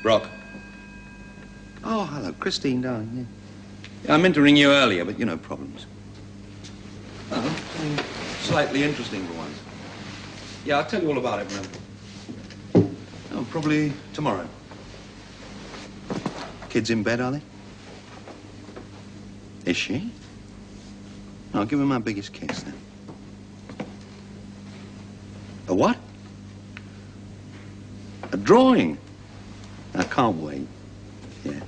Speaker 1: Brock.
Speaker 12: Oh, hello, Christine, darling.
Speaker 1: I meant to ring you earlier, but, problems. Oh, something slightly interesting for once. Yeah, I'll tell you all about it, man.
Speaker 12: Oh, probably tomorrow. Kids in bed, are they? Is she? I'll give her my biggest kiss, then. A what? A drawing? I can't wait. Yeah.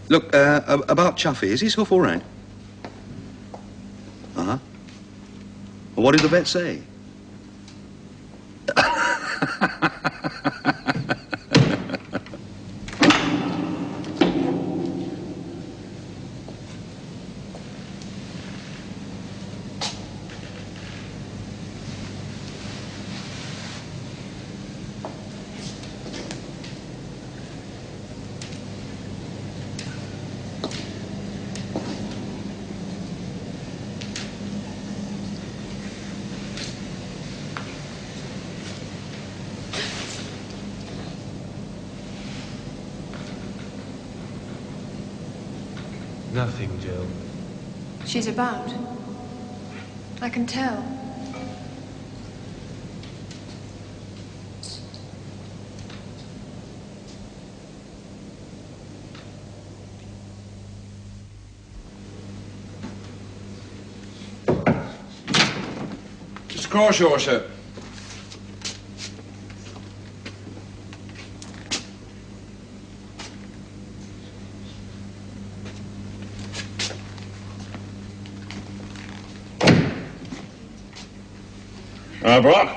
Speaker 12: Look, about Chuffy, is his hoof all right? Uh-huh. Well, what did the vet say?
Speaker 15: Nothing, Jill.
Speaker 14: She's about. I can tell.
Speaker 1: Mr. Crawshaw, sir.
Speaker 16: Brock?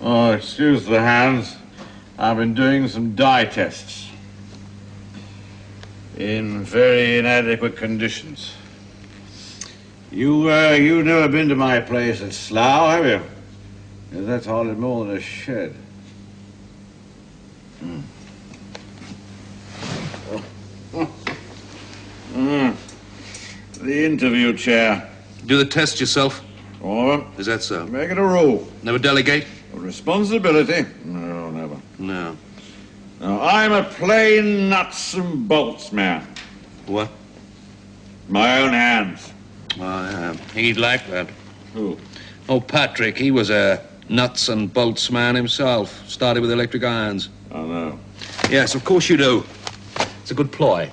Speaker 16: Oh, excuse the hands. I've been doing some dye tests. In very inadequate conditions. You've never been to my place at Slough, have you? 'Cause that's hardly more than a shed. The interview chair.
Speaker 6: Do the test yourself?
Speaker 16: All of them.
Speaker 6: Is that so?
Speaker 16: Make it a rule.
Speaker 6: Never delegate?
Speaker 16: A responsibility? No, never.
Speaker 6: No.
Speaker 16: Now, I'm a plain nuts and bolts man.
Speaker 6: What?
Speaker 16: My own hands.
Speaker 6: He'd like that.
Speaker 16: Who?
Speaker 6: Oh, Patrick, he was a nuts and bolts man himself. Started with electric irons.
Speaker 16: Oh, no.
Speaker 6: Yes, of course you do. It's a good ploy.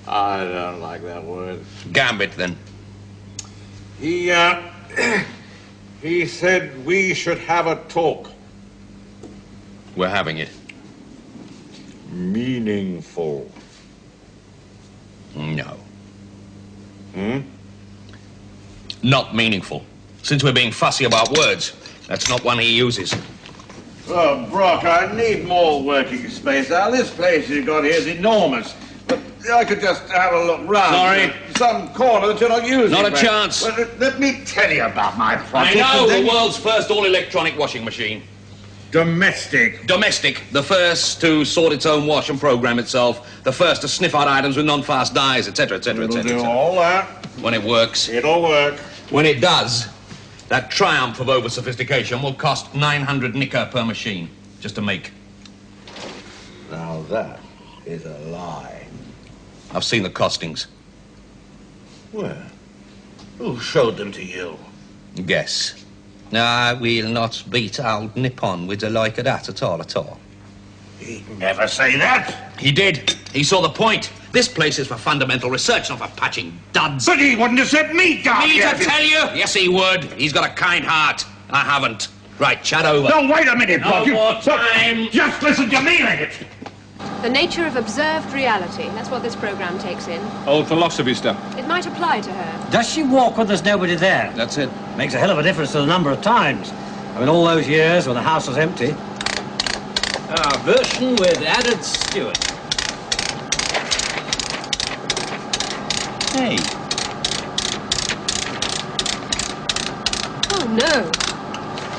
Speaker 16: I don't like that word.
Speaker 6: Gambit, then.
Speaker 16: He said we should have a talk.
Speaker 6: We're having it.
Speaker 16: Meaningful.
Speaker 6: No.
Speaker 16: Hmm?
Speaker 6: Not meaningful. Since we're being fussy about words, that's not one he uses.
Speaker 16: Oh, Brock, I need more working space. Now, this place you've got here is enormous. But I could just have a look round.
Speaker 6: Sorry.
Speaker 16: Some corner that you're not using.
Speaker 6: Not a chance.
Speaker 16: Well, let me tell you about my
Speaker 1: I
Speaker 16: project.
Speaker 1: know, the world's first all-electronic washing machine.
Speaker 16: Domestic.
Speaker 1: Domestic. The first to sort its own wash and program itself. The first to sniff out items with non-fast dyes, etc., etc.,
Speaker 16: It'll
Speaker 1: etc.
Speaker 16: do all that.
Speaker 1: When it works.
Speaker 16: It'll work.
Speaker 1: When it does, that triumph of over-sophistication will cost 900 nicker per machine, just to make.
Speaker 16: Now that is a lie.
Speaker 1: I've seen the costings.
Speaker 16: Where? Who showed them to you?
Speaker 1: Guess. I will not beat old Nippon with the like of that at all, at all.
Speaker 16: He'd never say that.
Speaker 1: He did. He saw the point. This place is for fundamental research, not for patching duds.
Speaker 16: But he wouldn't have said me down
Speaker 1: Me
Speaker 16: here.
Speaker 1: to tell you? Yes, he would. He's got a kind heart. I haven't. Right, chat over.
Speaker 16: No, wait a minute, Brock.
Speaker 1: No more time.
Speaker 16: Just listen to me a minute.
Speaker 14: The nature of observed reality. That's what this program takes in.
Speaker 13: Old philosophy stuff.
Speaker 14: It might apply to her.
Speaker 7: Does she walk when there's nobody there?
Speaker 1: That's it.
Speaker 7: Makes a hell of a difference to the number of times. I mean, all those years when the house was empty.
Speaker 13: Our version with added steward.
Speaker 1: Hey.
Speaker 14: Oh, no.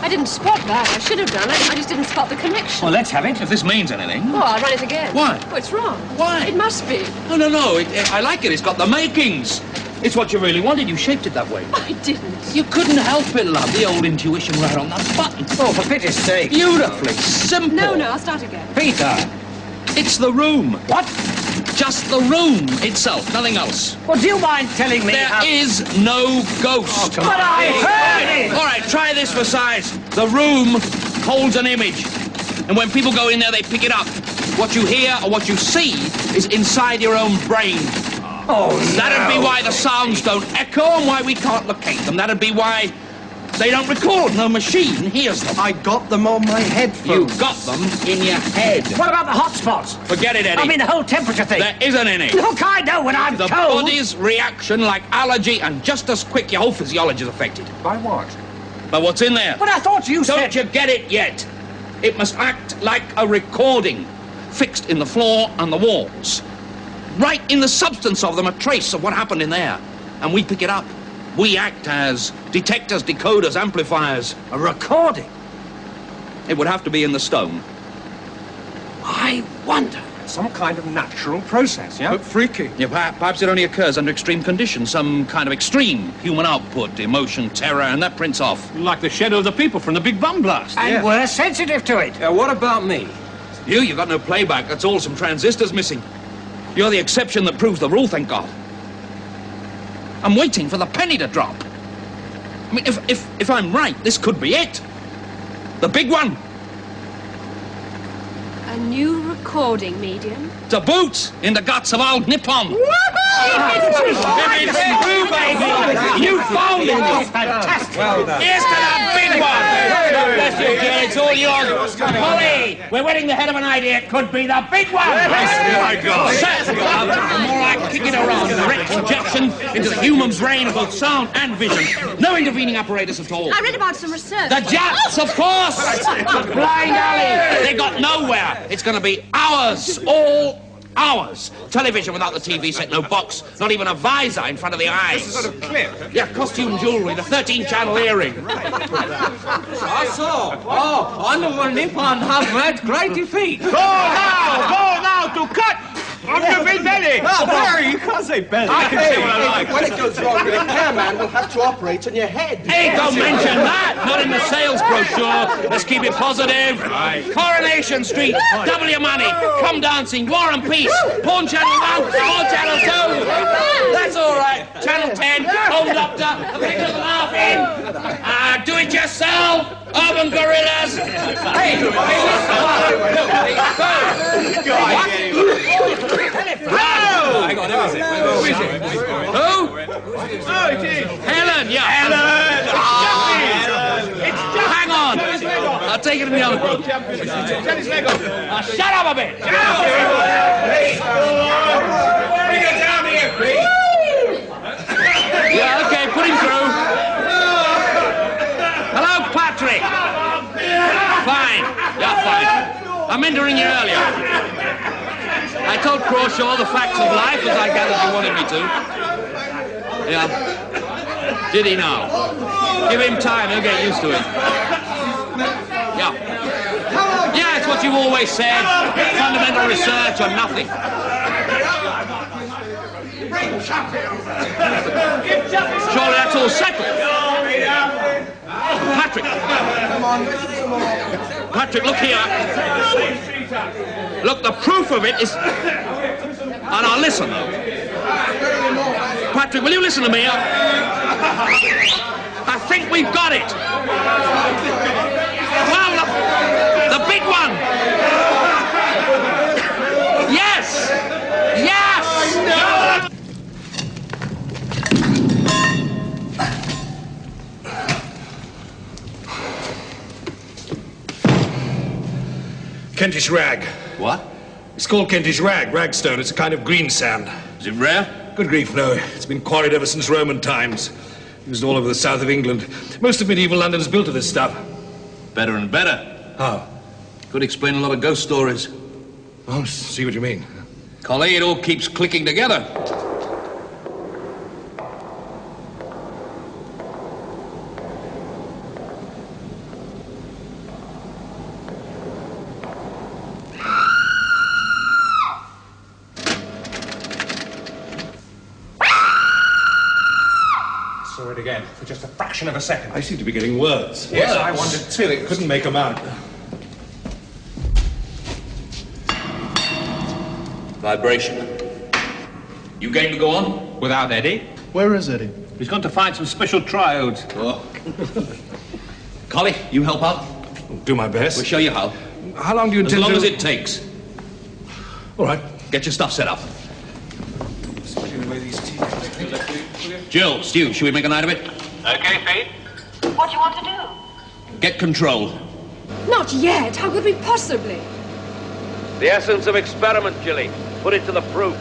Speaker 14: I didn't spot that. I should have done. I just didn't spot the connection.
Speaker 1: Well, let's have it. If this means anything.
Speaker 14: Oh, I'll run it again.
Speaker 1: Why?
Speaker 14: Oh, it's wrong.
Speaker 1: Why?
Speaker 14: It must be.
Speaker 1: No. I like it. It's got the makings. It's what you really wanted. You shaped it that way.
Speaker 14: I didn't.
Speaker 1: You couldn't help it, love. The old intuition right on that button.
Speaker 7: Oh, for pity's sake.
Speaker 1: Beautifully simple.
Speaker 14: No, I'll start again.
Speaker 7: Peter!
Speaker 1: It's the room.
Speaker 7: What?
Speaker 1: Just the room itself, nothing else.
Speaker 7: Well, do you mind telling me
Speaker 1: There is no ghost.
Speaker 7: Oh, come on. But I heard it!
Speaker 1: All right, try this for size. The room holds an image. And when people go in there, they pick it up. What you hear or what you see is inside your own brain.
Speaker 7: Oh, no.
Speaker 1: That'd be why the sounds don't echo and why we can't locate them. That'd be why they don't record. No machine hears them.
Speaker 4: I got them on my headphones.
Speaker 1: You got them in your head.
Speaker 7: What about the hot spots?
Speaker 1: Forget it, Eddie.
Speaker 7: I mean, the whole temperature thing.
Speaker 1: There isn't any.
Speaker 7: Look, I know when I'm
Speaker 1: The
Speaker 7: cold.
Speaker 1: body's reaction like allergy, and just as quick, your whole physiology is affected.
Speaker 4: By what?
Speaker 1: But what's in there?
Speaker 7: But I thought you said...
Speaker 1: Don't you get it yet? It must act like a recording, fixed in the floor and the walls. Right in the substance of them, a trace of what happened in there. And we pick it up. We act as detectors, decoders, amplifiers.
Speaker 7: A recording?
Speaker 1: It would have to be in the stone.
Speaker 7: I wonder.
Speaker 4: Some kind of natural process, yeah? But freaky.
Speaker 1: Yeah, perhaps it only occurs under extreme conditions, some kind of extreme human output, emotion, terror, and that prints off.
Speaker 13: Like the shadow of the people from the Big Bum Blast.
Speaker 7: And we're sensitive to it.
Speaker 13: What about me?
Speaker 1: You got no playback. That's all. Some transistors missing. You're the exception that proves the rule, thank God. I'm waiting for the penny to drop. I mean, if I'm right, this could be it. The big one.
Speaker 14: A new recording medium.
Speaker 1: To boot in the guts of old Nippon.
Speaker 7: It's true, baby. You
Speaker 1: found it!
Speaker 7: It's fantastic.
Speaker 1: Well done. Here's to the big one! God bless you, Jill. It's all yours. Polly, we're wetting the head of an idea. It could be the big one!
Speaker 16: My God.
Speaker 1: The more I kick it around, direct injection into the human brain of both sound and vision. No intervening apparatus at all.
Speaker 14: I read about some research.
Speaker 1: The Japs, of course! The blind alley! They got nowhere. It's going to be ours, all ours. Television without the TV set, no box, not even a visor in front of the eyes.
Speaker 13: This is sort of clip.
Speaker 1: Yeah, costume jewellery, the 13-channel earring.
Speaker 13: I saw. Oh, on the Nippon have had great defeat.
Speaker 16: Go now to cut on your big belly.
Speaker 4: Oh, Barry, you can't say belly.
Speaker 16: I can say what I like.
Speaker 4: When it goes wrong, the repairman will have to operate on your head.
Speaker 1: Hey, don't mention that! Not in the sales brochure. Let's keep it positive. Coronation Street, double your money. Come dancing, War and Peace. Porn Channel 1, Porn Channel 2. That's all right. Channel 10, Home Doctor, a bit of laughing. Do it yourself. Urban Gorillas. Hey,
Speaker 13: Hang on, who is it?
Speaker 1: Who?
Speaker 16: Oh, it is.
Speaker 1: Helen, yeah.
Speaker 16: Helen.
Speaker 1: Hang on. I'll take it in the other room. Shut up a bit.
Speaker 16: Bring it down here, please.
Speaker 1: Yeah, okay, put him through. Hello, Patrick. Fine. Yeah, fine. I meant to ring you earlier. I told Crawshaw the facts of life, as I gathered you wanted me to. Yeah. Did he now? Give him time, he'll get used to it. Yeah. Yeah, it's what you've always said. Fundamental research or nothing. Surely that's all settled. Patrick. Patrick, look here. Look, the proof of it is... And now listen. Patrick, will you listen to me? I think we've got it. Well, the big one. Yes! Yes!
Speaker 2: Kentish rag.
Speaker 1: What?
Speaker 2: It's called Kentish rag, ragstone. It's a kind of green sand.
Speaker 1: Is it rare?
Speaker 2: Good grief, no. It's been quarried ever since Roman times. Used all over the south of England. Most of medieval London is built of this stuff.
Speaker 1: Better and better.
Speaker 2: How?
Speaker 1: Could explain a lot of ghost stories.
Speaker 2: Oh, see what you mean.
Speaker 1: Collie, it all keeps clicking together.
Speaker 13: Saw it again for just a fraction of a second.
Speaker 2: I seem to be getting words.
Speaker 13: Yes, I wondered too. It
Speaker 2: Couldn't make them out.
Speaker 1: Vibration. You game to go on?
Speaker 13: Without Eddie.
Speaker 4: Where is Eddie?
Speaker 13: He's gone to find some special triodes.
Speaker 1: Oh. Collie, you help out?
Speaker 2: Do my best.
Speaker 1: We'll show you how.
Speaker 2: How long do you intend
Speaker 1: As long
Speaker 2: to...
Speaker 1: as it takes.
Speaker 2: All right.
Speaker 1: Get your stuff set up. Jill, Stu, should we make a night of it?
Speaker 17: Okay, Pete. What do you want to do?
Speaker 1: Get control.
Speaker 14: Not yet. How could we possibly?
Speaker 18: The essence of experiment, Jilly. Put it to the proof.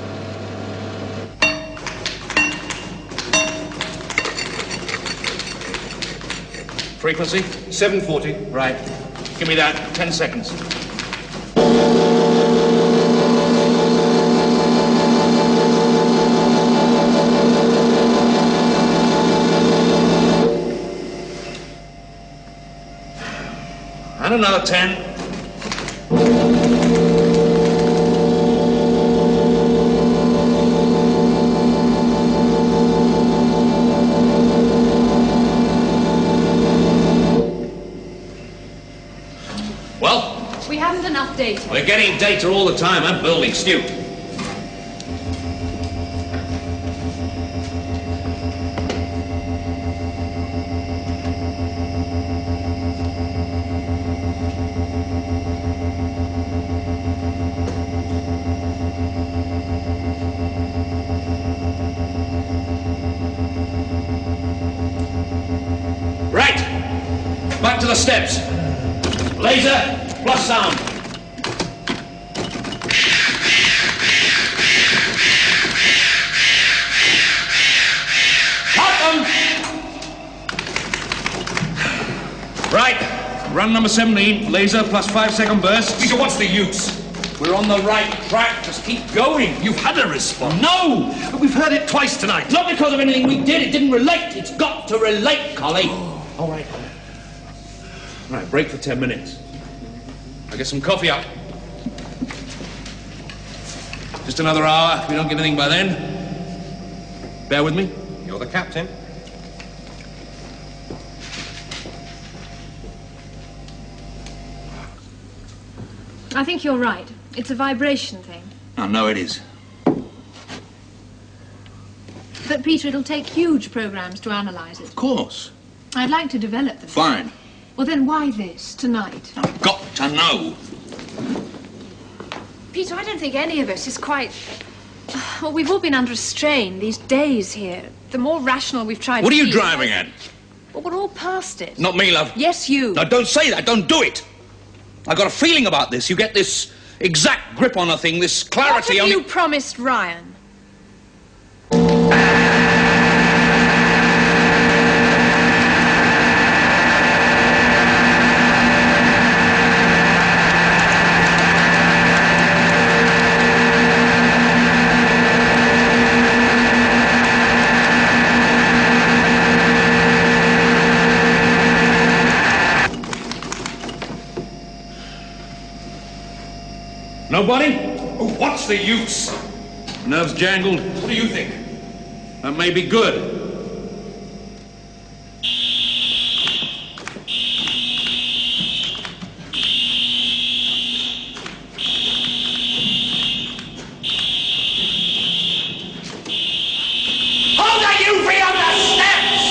Speaker 1: Frequency?
Speaker 2: 740.
Speaker 1: Right. Give me that. 10 seconds. And another 10. Well,
Speaker 14: We haven't enough data.
Speaker 1: we're getting data all the time. I'm building, Stu. the steps. Laser plus sound. Cut them! Right. Run number 17. Laser plus 5-second bursts.
Speaker 2: Peter, what's the use?
Speaker 1: We're on the right track. Just keep going.
Speaker 2: You've had a response.
Speaker 1: No!
Speaker 2: But we've heard it twice tonight.
Speaker 1: Not because of anything we did. It didn't relate. It's got to relate, Collie. All right. All right, break for 10 minutes. I'll get some coffee up. Just another hour. If we don't get anything by then, bear with me.
Speaker 18: You're the captain.
Speaker 14: I think you're right. It's a vibration thing.
Speaker 1: Oh, no, it is.
Speaker 14: But, Peter, it'll take huge programs to analyze it.
Speaker 1: Of course.
Speaker 14: I'd like to develop them.
Speaker 1: Fine.
Speaker 14: Well, then why this, tonight?
Speaker 1: I've got to know.
Speaker 14: Peter, I don't think any of us is quite... Well, we've all been under a strain these days here. The more rational we've tried to
Speaker 1: What are you
Speaker 14: be...
Speaker 1: driving at?
Speaker 14: Well, we're all past it.
Speaker 1: Not me, love.
Speaker 14: Yes, you.
Speaker 1: No, don't say that. Don't do it. I've got a feeling about this. You get this exact grip on a thing, this clarity
Speaker 14: What
Speaker 1: on
Speaker 14: have
Speaker 1: it.
Speaker 14: you promised Ryan?
Speaker 1: Nobody?
Speaker 2: Oh, what's the use?
Speaker 1: Nerves jangled.
Speaker 2: What do you think?
Speaker 1: That may be good.
Speaker 2: Hold the UV on the steps!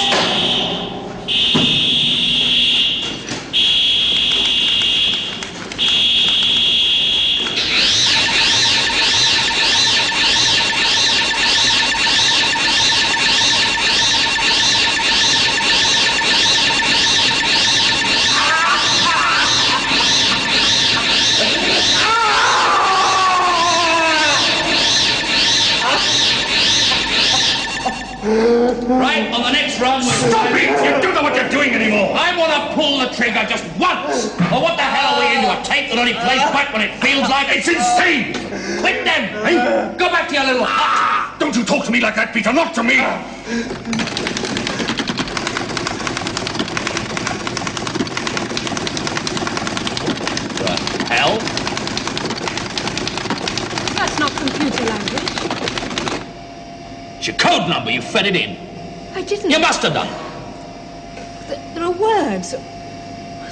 Speaker 1: Right, on the next run...
Speaker 2: Stop it! You don't know what you're doing anymore!
Speaker 1: I want to pull the trigger just once! Or what the hell are we into, a tape that only plays back when it feels like it?
Speaker 2: It's insane!
Speaker 1: Quit them! Hey, go back to your little hut!
Speaker 2: Don't you talk to me like that, Peter, not to me!
Speaker 1: The hell?
Speaker 14: That's not computer language.
Speaker 1: It's your code number. You fed it in.
Speaker 14: I didn't.
Speaker 1: You must have done.
Speaker 14: There are words.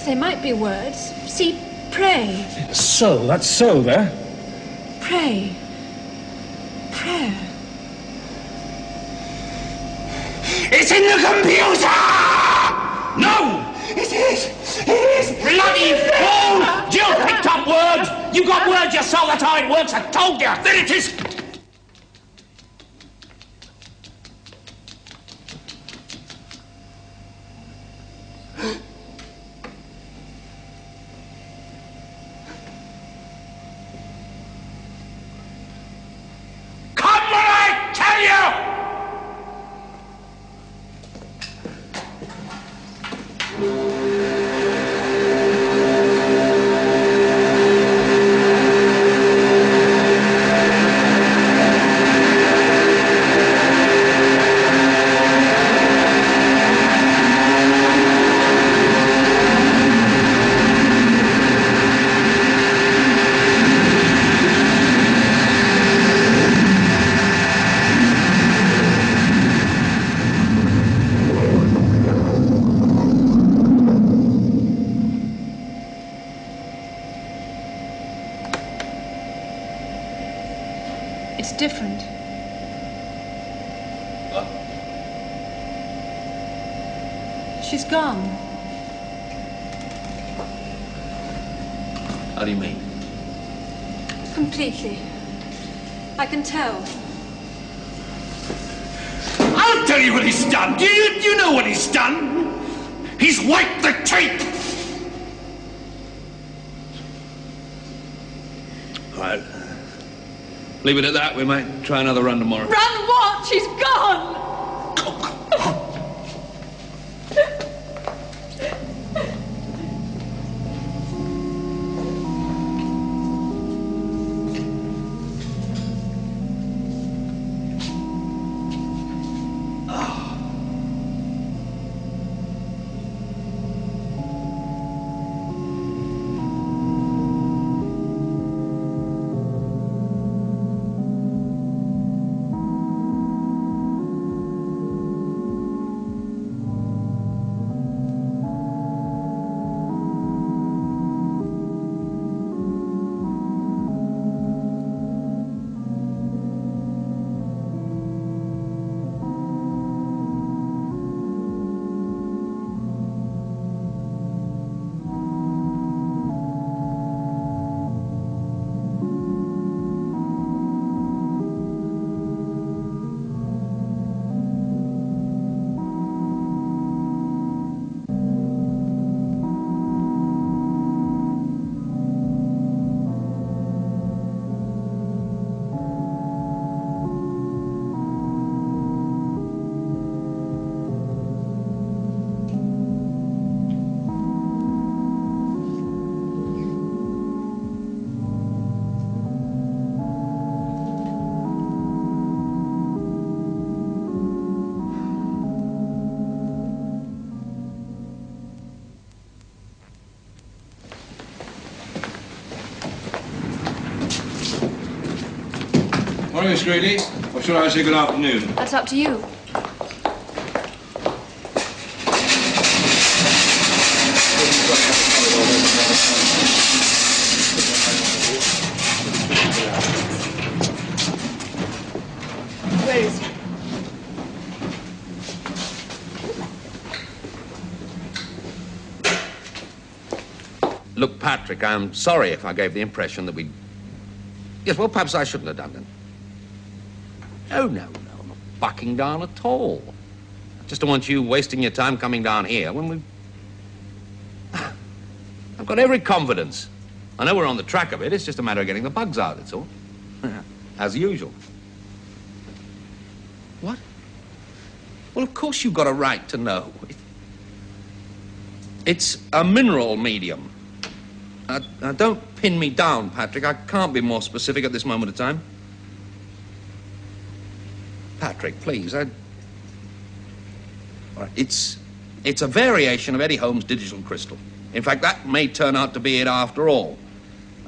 Speaker 14: They might be words. See, pray.
Speaker 2: So, that's so there.
Speaker 14: Pray. Prayer.
Speaker 2: It's in the computer!
Speaker 1: No!
Speaker 2: It is! It is!
Speaker 1: Bloody fool! Jill picked up words! You got words yourself, that's how it works, I told you!
Speaker 2: Then it is!
Speaker 1: Come when I tell you!
Speaker 14: It's different.
Speaker 1: What?
Speaker 14: She's gone.
Speaker 1: How do you mean?
Speaker 14: Completely. I can tell.
Speaker 2: I'll tell you what he's done. Do you know what he's done? He's wiped the tape!
Speaker 1: Leave it at that. We might try another run tomorrow.
Speaker 5: Run what? She's gone!
Speaker 6: Morning, Miss Greeley. Or should I say good afternoon?
Speaker 14: That's up to you.
Speaker 5: Where is he?
Speaker 1: Look, Patrick, I'm sorry if I gave the impression that we... Yes, well, perhaps I shouldn't have done that. No, not bucking down at all. I just don't want you wasting your time coming down here when we... I've got every confidence. I know we're on the track of it. It's just a matter of getting the bugs out, that's all. As usual. What? Well, of course you've got a right to know. It's a mineral medium. Don't pin me down, Patrick. I can't be more specific at this moment of time. Patrick, please, All right, it's a variation of Eddie Holmes' digital crystal. In fact, that may turn out to be it after all.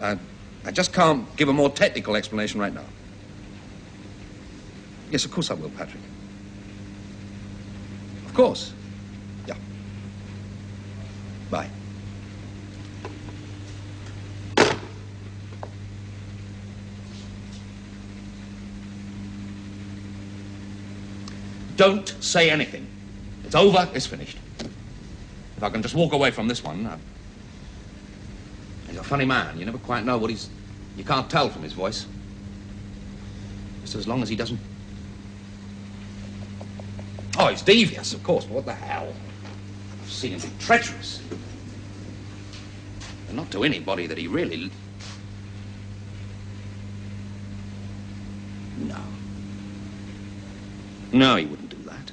Speaker 1: I just can't give a more technical explanation right now. Yes, of course I will, Patrick. Of course. Yeah. Bye. Don't say anything. It's over, it's finished. If I can just walk away from this one. He's a funny man. You never quite know what he's... You can't tell from his voice. Just as long as he doesn't... Oh, he's devious, of course, but what the hell? I've seen him be treacherous. And not to anybody that he really... No. No, he wouldn't do that.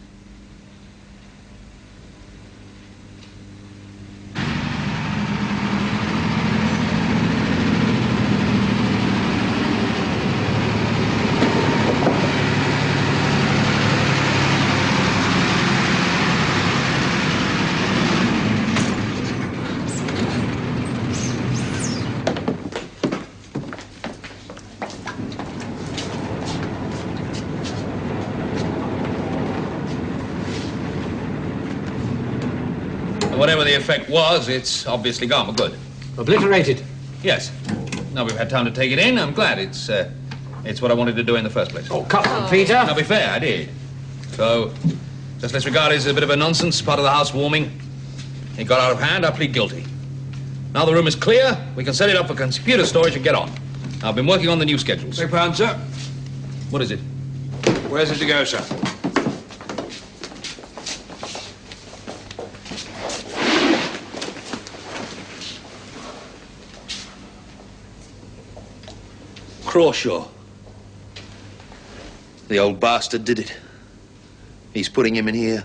Speaker 1: Whatever the effect was, it's obviously gone. We're good.
Speaker 7: Obliterated?
Speaker 1: Yes. Now we've had time to take it in. I'm glad. It's what I wanted to do in the first place.
Speaker 7: Oh, come on, Peter.
Speaker 1: Now, be fair, I did. So, just let's regard it as a bit of a nonsense, part of the house warming. It got out of hand. I plead guilty. Now the room is clear. We can set it up for computer storage and get on. I've been working on the new schedules.
Speaker 6: Beg pardon, sir.
Speaker 1: What is it?
Speaker 6: Where's it to go, sir?
Speaker 1: Crawshaw.
Speaker 12: The old bastard did it. He's putting him in here.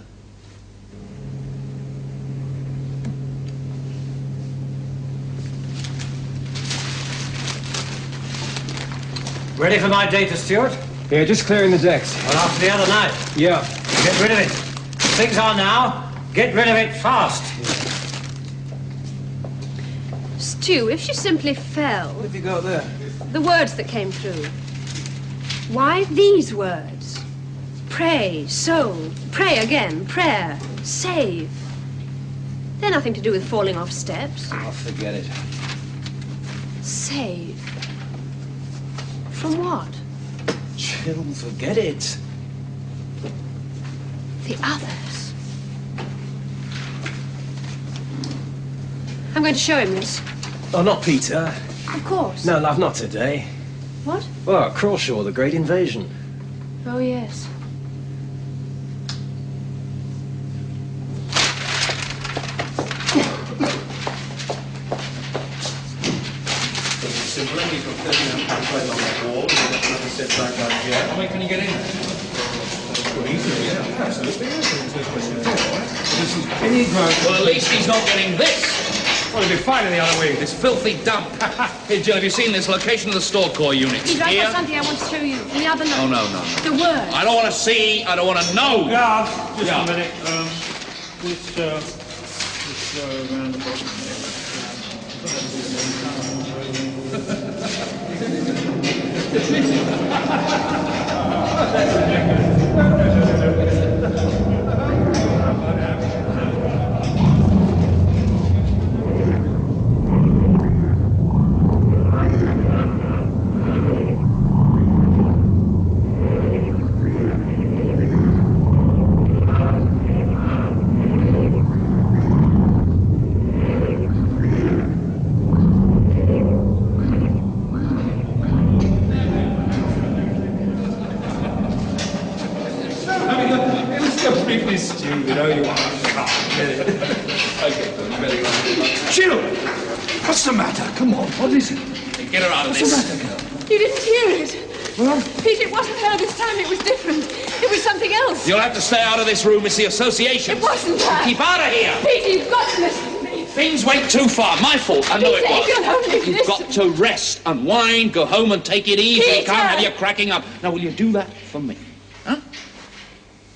Speaker 7: Ready for my data, Stuart?
Speaker 19: Yeah, just clearing the decks.
Speaker 7: Well, after the other night.
Speaker 19: Yeah.
Speaker 7: Get rid of it. Things are now. Get rid of it fast.
Speaker 14: Stu, if she simply fell...
Speaker 19: What have you got there?
Speaker 14: The words that came through. Why these words? Pray, soul, pray again, prayer, save. They're nothing to do with falling off steps.
Speaker 19: Oh, forget it.
Speaker 14: Save. From what?
Speaker 19: Chill, forget it.
Speaker 14: The others. I'm going to show him this.
Speaker 19: Oh, not Peter.
Speaker 14: Of course.
Speaker 19: No, love, not today.
Speaker 14: What?
Speaker 19: Well, Crawshaw, the Great Invasion.
Speaker 14: Oh, yes.
Speaker 1: How many can you get in? Well, easily, yeah. Absolutely. Well, at least he's not getting this.
Speaker 19: Well, he'll be fine in the other wing.
Speaker 1: This filthy dump. Hey, Jill, have you seen this location of the store core units?
Speaker 14: He's right
Speaker 1: Here?
Speaker 14: got something I want to show you. In the other note.
Speaker 1: Oh, no.
Speaker 14: The word.
Speaker 1: I don't want to see. I don't want to know.
Speaker 16: Yeah, just
Speaker 1: Yeah.
Speaker 16: a minute. This around the bottom
Speaker 19: Stupid, oh, you are.
Speaker 2: Jill! What's the matter? Come on, what is it?
Speaker 1: Get her out of
Speaker 2: What's
Speaker 1: this.
Speaker 2: the matter, girl?
Speaker 5: You didn't hear it.
Speaker 2: Well?
Speaker 5: Pete, it wasn't her this time. It was different. It was something else.
Speaker 1: You'll have to stay out of this room. It's the association.
Speaker 5: It wasn't her.
Speaker 1: Keep out of here.
Speaker 5: Pete, you've got to listen to me.
Speaker 1: Things went too far. My fault. I know it
Speaker 5: Peter, if you'll only
Speaker 1: was. You've
Speaker 5: listen.
Speaker 1: got to rest, unwind, go home and take it easy.
Speaker 5: Peter!
Speaker 1: You can't have you cracking up. Now, will you do that for me? Huh?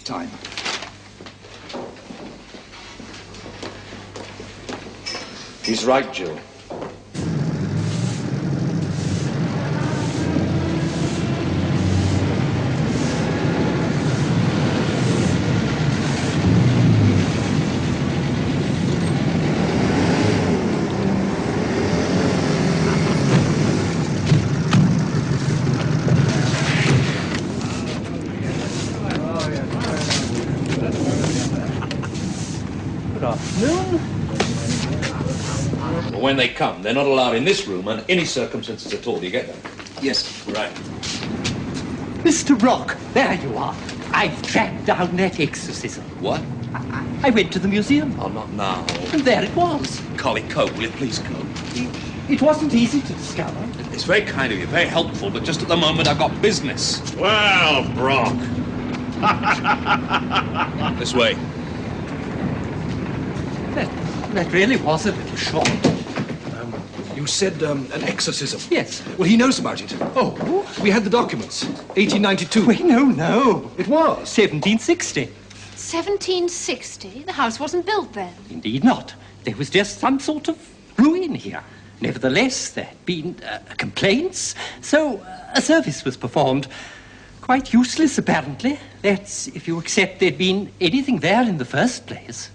Speaker 2: Time.
Speaker 1: He's right, Jill.
Speaker 19: Good afternoon.
Speaker 1: Well, when they come, they're not allowed in this room under any circumstances at all. Do you get that?
Speaker 2: Yes.
Speaker 1: Right.
Speaker 11: Mr. Rock, there you are. I've tracked down that exorcism.
Speaker 1: What?
Speaker 11: I went to the museum.
Speaker 1: Oh, not now.
Speaker 11: And there it was.
Speaker 1: Collie, cope, will you please cope?
Speaker 11: It wasn't easy to discover.
Speaker 1: It's very kind of you, very helpful, but just at the moment I've got business.
Speaker 16: Well, Brock.
Speaker 1: This way.
Speaker 11: That really was a little short.
Speaker 2: You said an exorcism?
Speaker 11: Yes.
Speaker 2: Well, he knows about it. Oh, we had the documents. 1892.
Speaker 11: Wait, no.
Speaker 2: It was.
Speaker 11: 1760.
Speaker 14: 1760? The house wasn't built then.
Speaker 11: Indeed not. There was just some sort of ruin here. Nevertheless, there had been complaints, so a service was performed. Quite useless, apparently. That's if you accept there'd been anything there in the first place.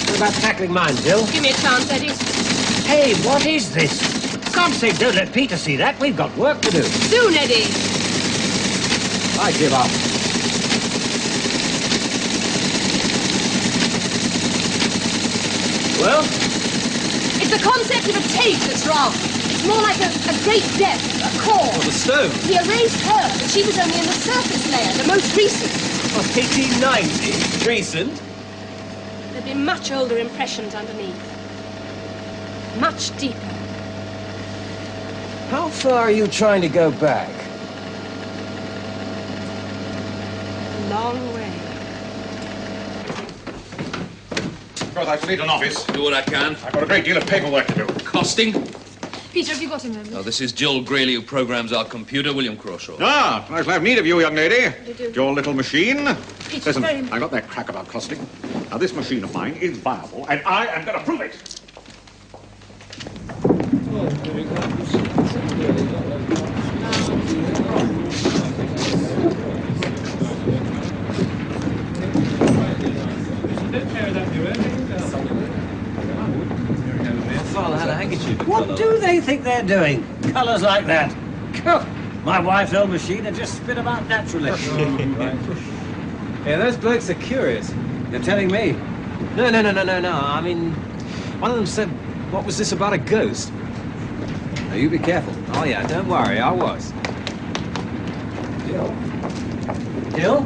Speaker 7: What about tackling mine, Jill?
Speaker 5: Give me a chance, Eddie.
Speaker 7: Hey, what is this? God's sake, don't let Peter see that. We've got work to do.
Speaker 5: Soon, Eddie.
Speaker 7: I give up.
Speaker 5: Well? It's the concept of a tape that's wrong.
Speaker 14: It's more like a great depth, a core.
Speaker 19: Oh, the stone.
Speaker 14: He erased her, but she was only in the surface layer, the most recent.
Speaker 19: 1890? Recent?
Speaker 14: There'd be much older impressions underneath. Much deeper.
Speaker 19: How far are you trying to go back?
Speaker 14: A long way.
Speaker 16: Because I need an office.
Speaker 1: Do what I can.
Speaker 16: I've got a great deal of paperwork to do.
Speaker 1: Costing?
Speaker 14: Peter, have you got him?
Speaker 1: Oh, this is Jill Greeley, who programs our computer. William Crawshaw.
Speaker 16: Ah, I shall have need of you, young lady.
Speaker 14: You do.
Speaker 16: Your little machine.
Speaker 14: Peter,
Speaker 16: Listen,
Speaker 14: very...
Speaker 16: I got that crack about costing. Now, this machine of mine is viable, and I am going to prove it.
Speaker 19: Father had a handkerchief.
Speaker 7: What do they think they're doing? Colours like that. My wife's old machine had just spit them out naturally.
Speaker 19: Yeah, those blokes are curious.
Speaker 7: You're telling me?
Speaker 19: No. I mean, one of them said, what was this about a ghost?
Speaker 7: Now, you be careful.
Speaker 19: Oh, yeah, don't worry, I was.
Speaker 7: Jill?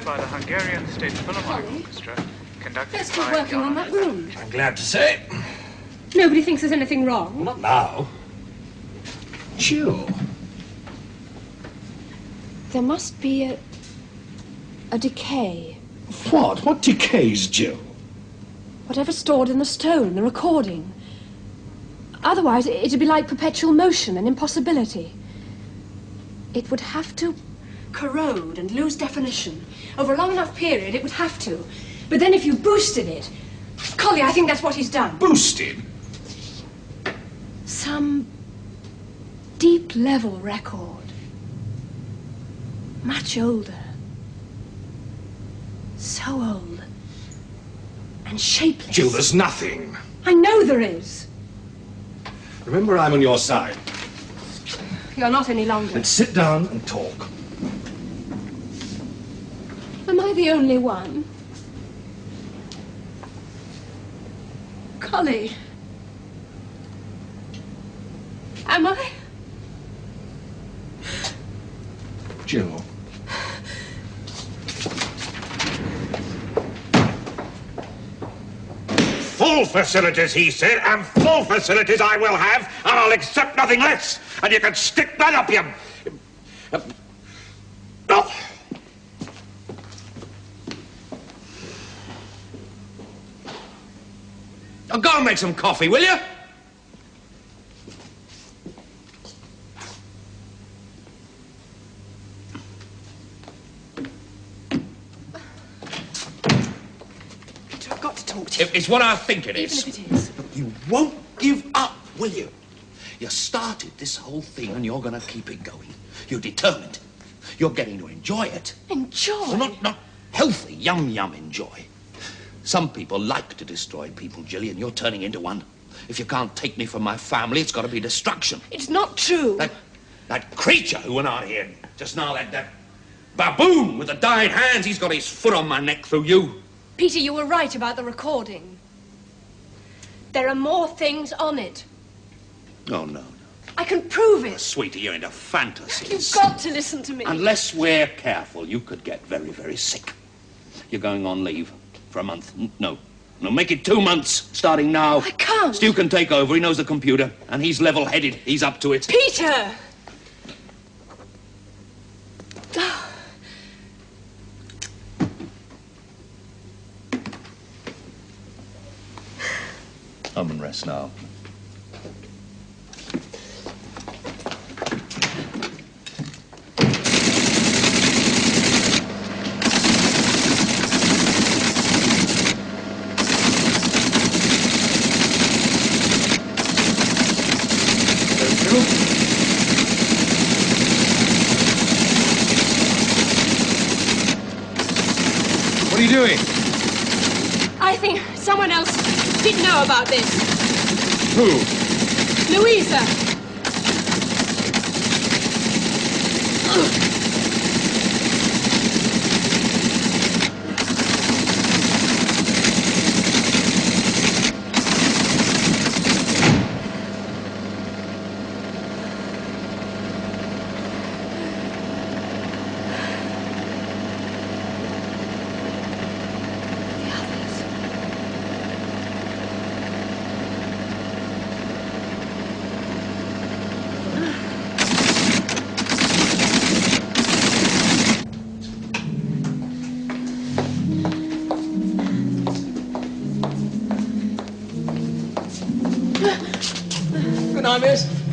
Speaker 20: By the Hungarian State Philharmonic Orchestra, conducted
Speaker 14: Let's keep
Speaker 20: by
Speaker 14: working on that room.
Speaker 2: I'm glad to say.
Speaker 14: Nobody thinks there's anything wrong.
Speaker 2: Not now. Jill.
Speaker 14: There must be a decay.
Speaker 2: What? What decays, Jill?
Speaker 14: Whatever's stored in the stone, the recording. Otherwise, it'd be like perpetual motion, an impossibility. It would have to corrode and lose definition. Over a long enough period, it would have to. But then if you boosted it... Collie, I think that's what he's done.
Speaker 2: Boosted?
Speaker 14: Some deep-level record. Much older. So old. And shapeless.
Speaker 2: Jill, there's nothing.
Speaker 14: I know there is.
Speaker 2: Remember, I'm on your side.
Speaker 14: You're not any longer.
Speaker 2: Let's sit down and talk.
Speaker 14: Am I the only one? Collie. Am I?
Speaker 2: Jill.
Speaker 16: Full facilities, he said, and full facilities I will have, and I'll accept nothing less. And you can stick that up, you... Oh.
Speaker 1: Oh, go and make some coffee, will you?
Speaker 8: I've got to talk to you.
Speaker 1: It's what I think it is.
Speaker 8: Even if it is.
Speaker 2: You won't give up, will you? You started this whole thing and you're going to keep it going. You're determined. You're getting to enjoy it.
Speaker 14: Enjoy?
Speaker 2: Well, not healthy, yum enjoy. Some people like to destroy people, Gillian. You're turning into one. If you can't take me from my family, it's got to be destruction.
Speaker 14: It's not true.
Speaker 2: That creature who went out here just now, that baboon with the dyed hands, he's got his foot on my neck through you.
Speaker 14: Peter, you were right about the recording. There are more things on it.
Speaker 2: Oh, no.
Speaker 14: I can prove it.
Speaker 2: Sweetie, you're into fantasies.
Speaker 14: You've got to listen to me.
Speaker 2: Unless we're careful, you could get very, very sick. You're going on leave for a month. No, make it 2 months, starting now.
Speaker 14: I can't.
Speaker 2: Stu can take over. He knows the computer, and he's level-headed. He's up to it.
Speaker 14: Peter!
Speaker 2: Home and rest now.
Speaker 19: What are you doing?
Speaker 14: I think someone else did know about this.
Speaker 19: Who?
Speaker 14: Louisa.
Speaker 19: Good night, miss.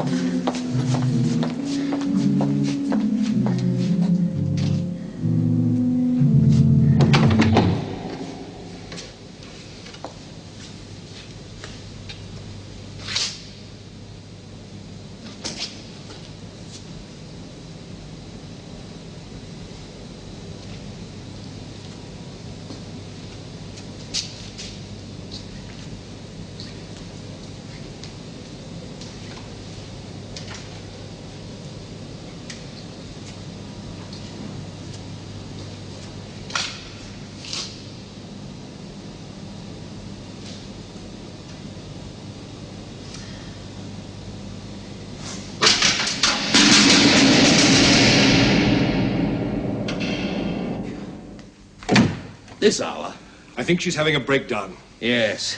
Speaker 1: This hour?
Speaker 2: I think she's having a breakdown.
Speaker 1: Yes.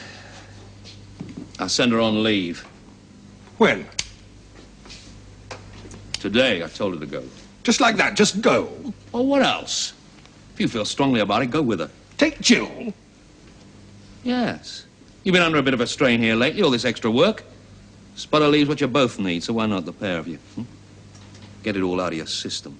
Speaker 1: I'll send her on leave.
Speaker 2: When?
Speaker 1: Today, I told her to go.
Speaker 2: Just like that, just go?
Speaker 1: Well, what else? If you feel strongly about it, go with her.
Speaker 2: Take Jill?
Speaker 1: Yes. You've been under a bit of a strain here lately, all this extra work. Sputter leaves what you both need, so why not the pair of you? Get it all out of your system.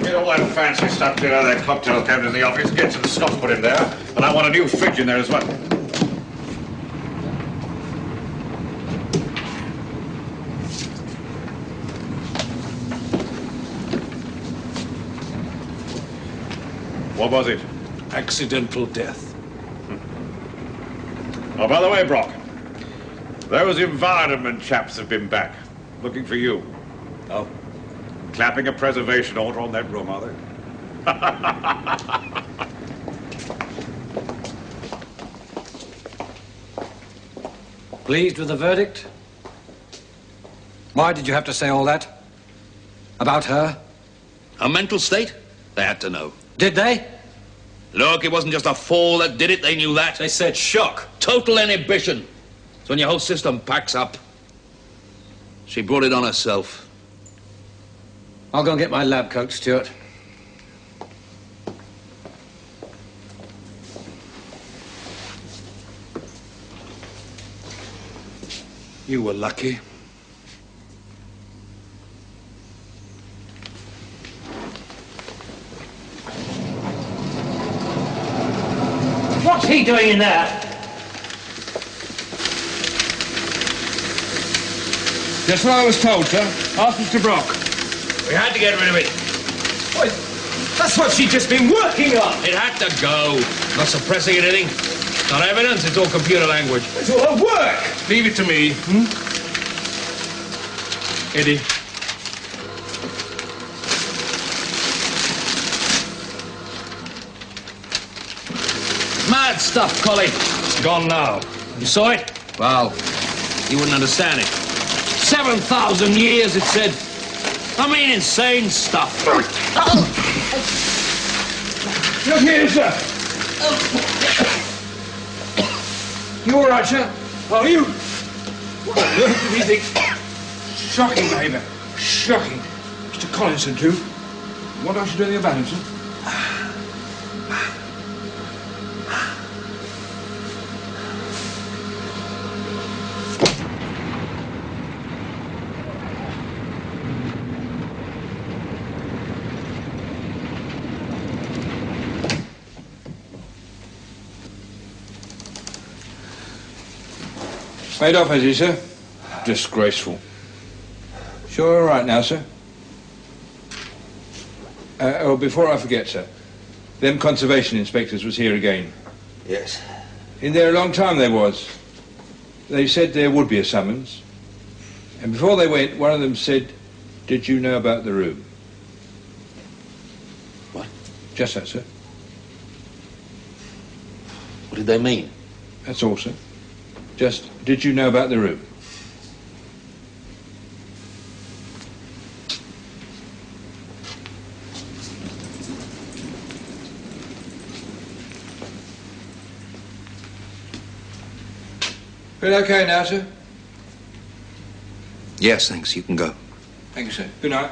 Speaker 16: Get all that fancy stuff clear out of that cocktail cabinet in the office. Get some scotch put in there. And I want a new fridge in there as well. What was it?
Speaker 2: Accidental death.
Speaker 16: Oh, by the way, Brock, those environment chaps have been back, looking for you.
Speaker 2: Oh?
Speaker 16: Clapping a preservation order on that room, are they?
Speaker 19: Pleased with the verdict? Why did you have to say all that? About her?
Speaker 1: Her mental state? They had to know.
Speaker 19: Did they?
Speaker 1: Look, it wasn't just a fall that did it. They knew that.
Speaker 19: They said shock.
Speaker 1: Total inhibition. It's when your whole system packs up. She brought it on herself.
Speaker 19: I'll go and get my lab coat, Stuart.
Speaker 2: You were lucky.
Speaker 7: What's he doing in there?
Speaker 15: Just what I was told, sir. Ask Mr. Brock.
Speaker 1: We had to get rid of it.
Speaker 19: What? That's what she'd just been working on.
Speaker 1: It had to go. Not suppressing anything. Not evidence. It's all computer language.
Speaker 19: It's all her work.
Speaker 15: Leave it to me. Eddie.
Speaker 1: Mad stuff, Collie.
Speaker 15: It's gone now.
Speaker 1: You saw it? Well, you wouldn't understand it. 7,000 years, it said. I mean, insane stuff.
Speaker 15: Look here, sir. You all right, sir? Are you? Look at these things. Shocking behaviour. Shocking. Mr. Collinson, too. What I should do about him, sir? Made off, has he, sir? Disgraceful. Sure, all right now, sir? Before I forget, sir. Them conservation inspectors was here again.
Speaker 12: Yes.
Speaker 15: In there a long time they was. They said there would be a summons. And before they went, one of them said, "Did you know about the room?"
Speaker 1: What?
Speaker 15: Just that, sir.
Speaker 1: What did they mean?
Speaker 15: That's all, sir. Just, did you know about the room? Feel okay now, sir?
Speaker 12: Yes, thanks. You can go.
Speaker 15: Thank you, sir. Good night.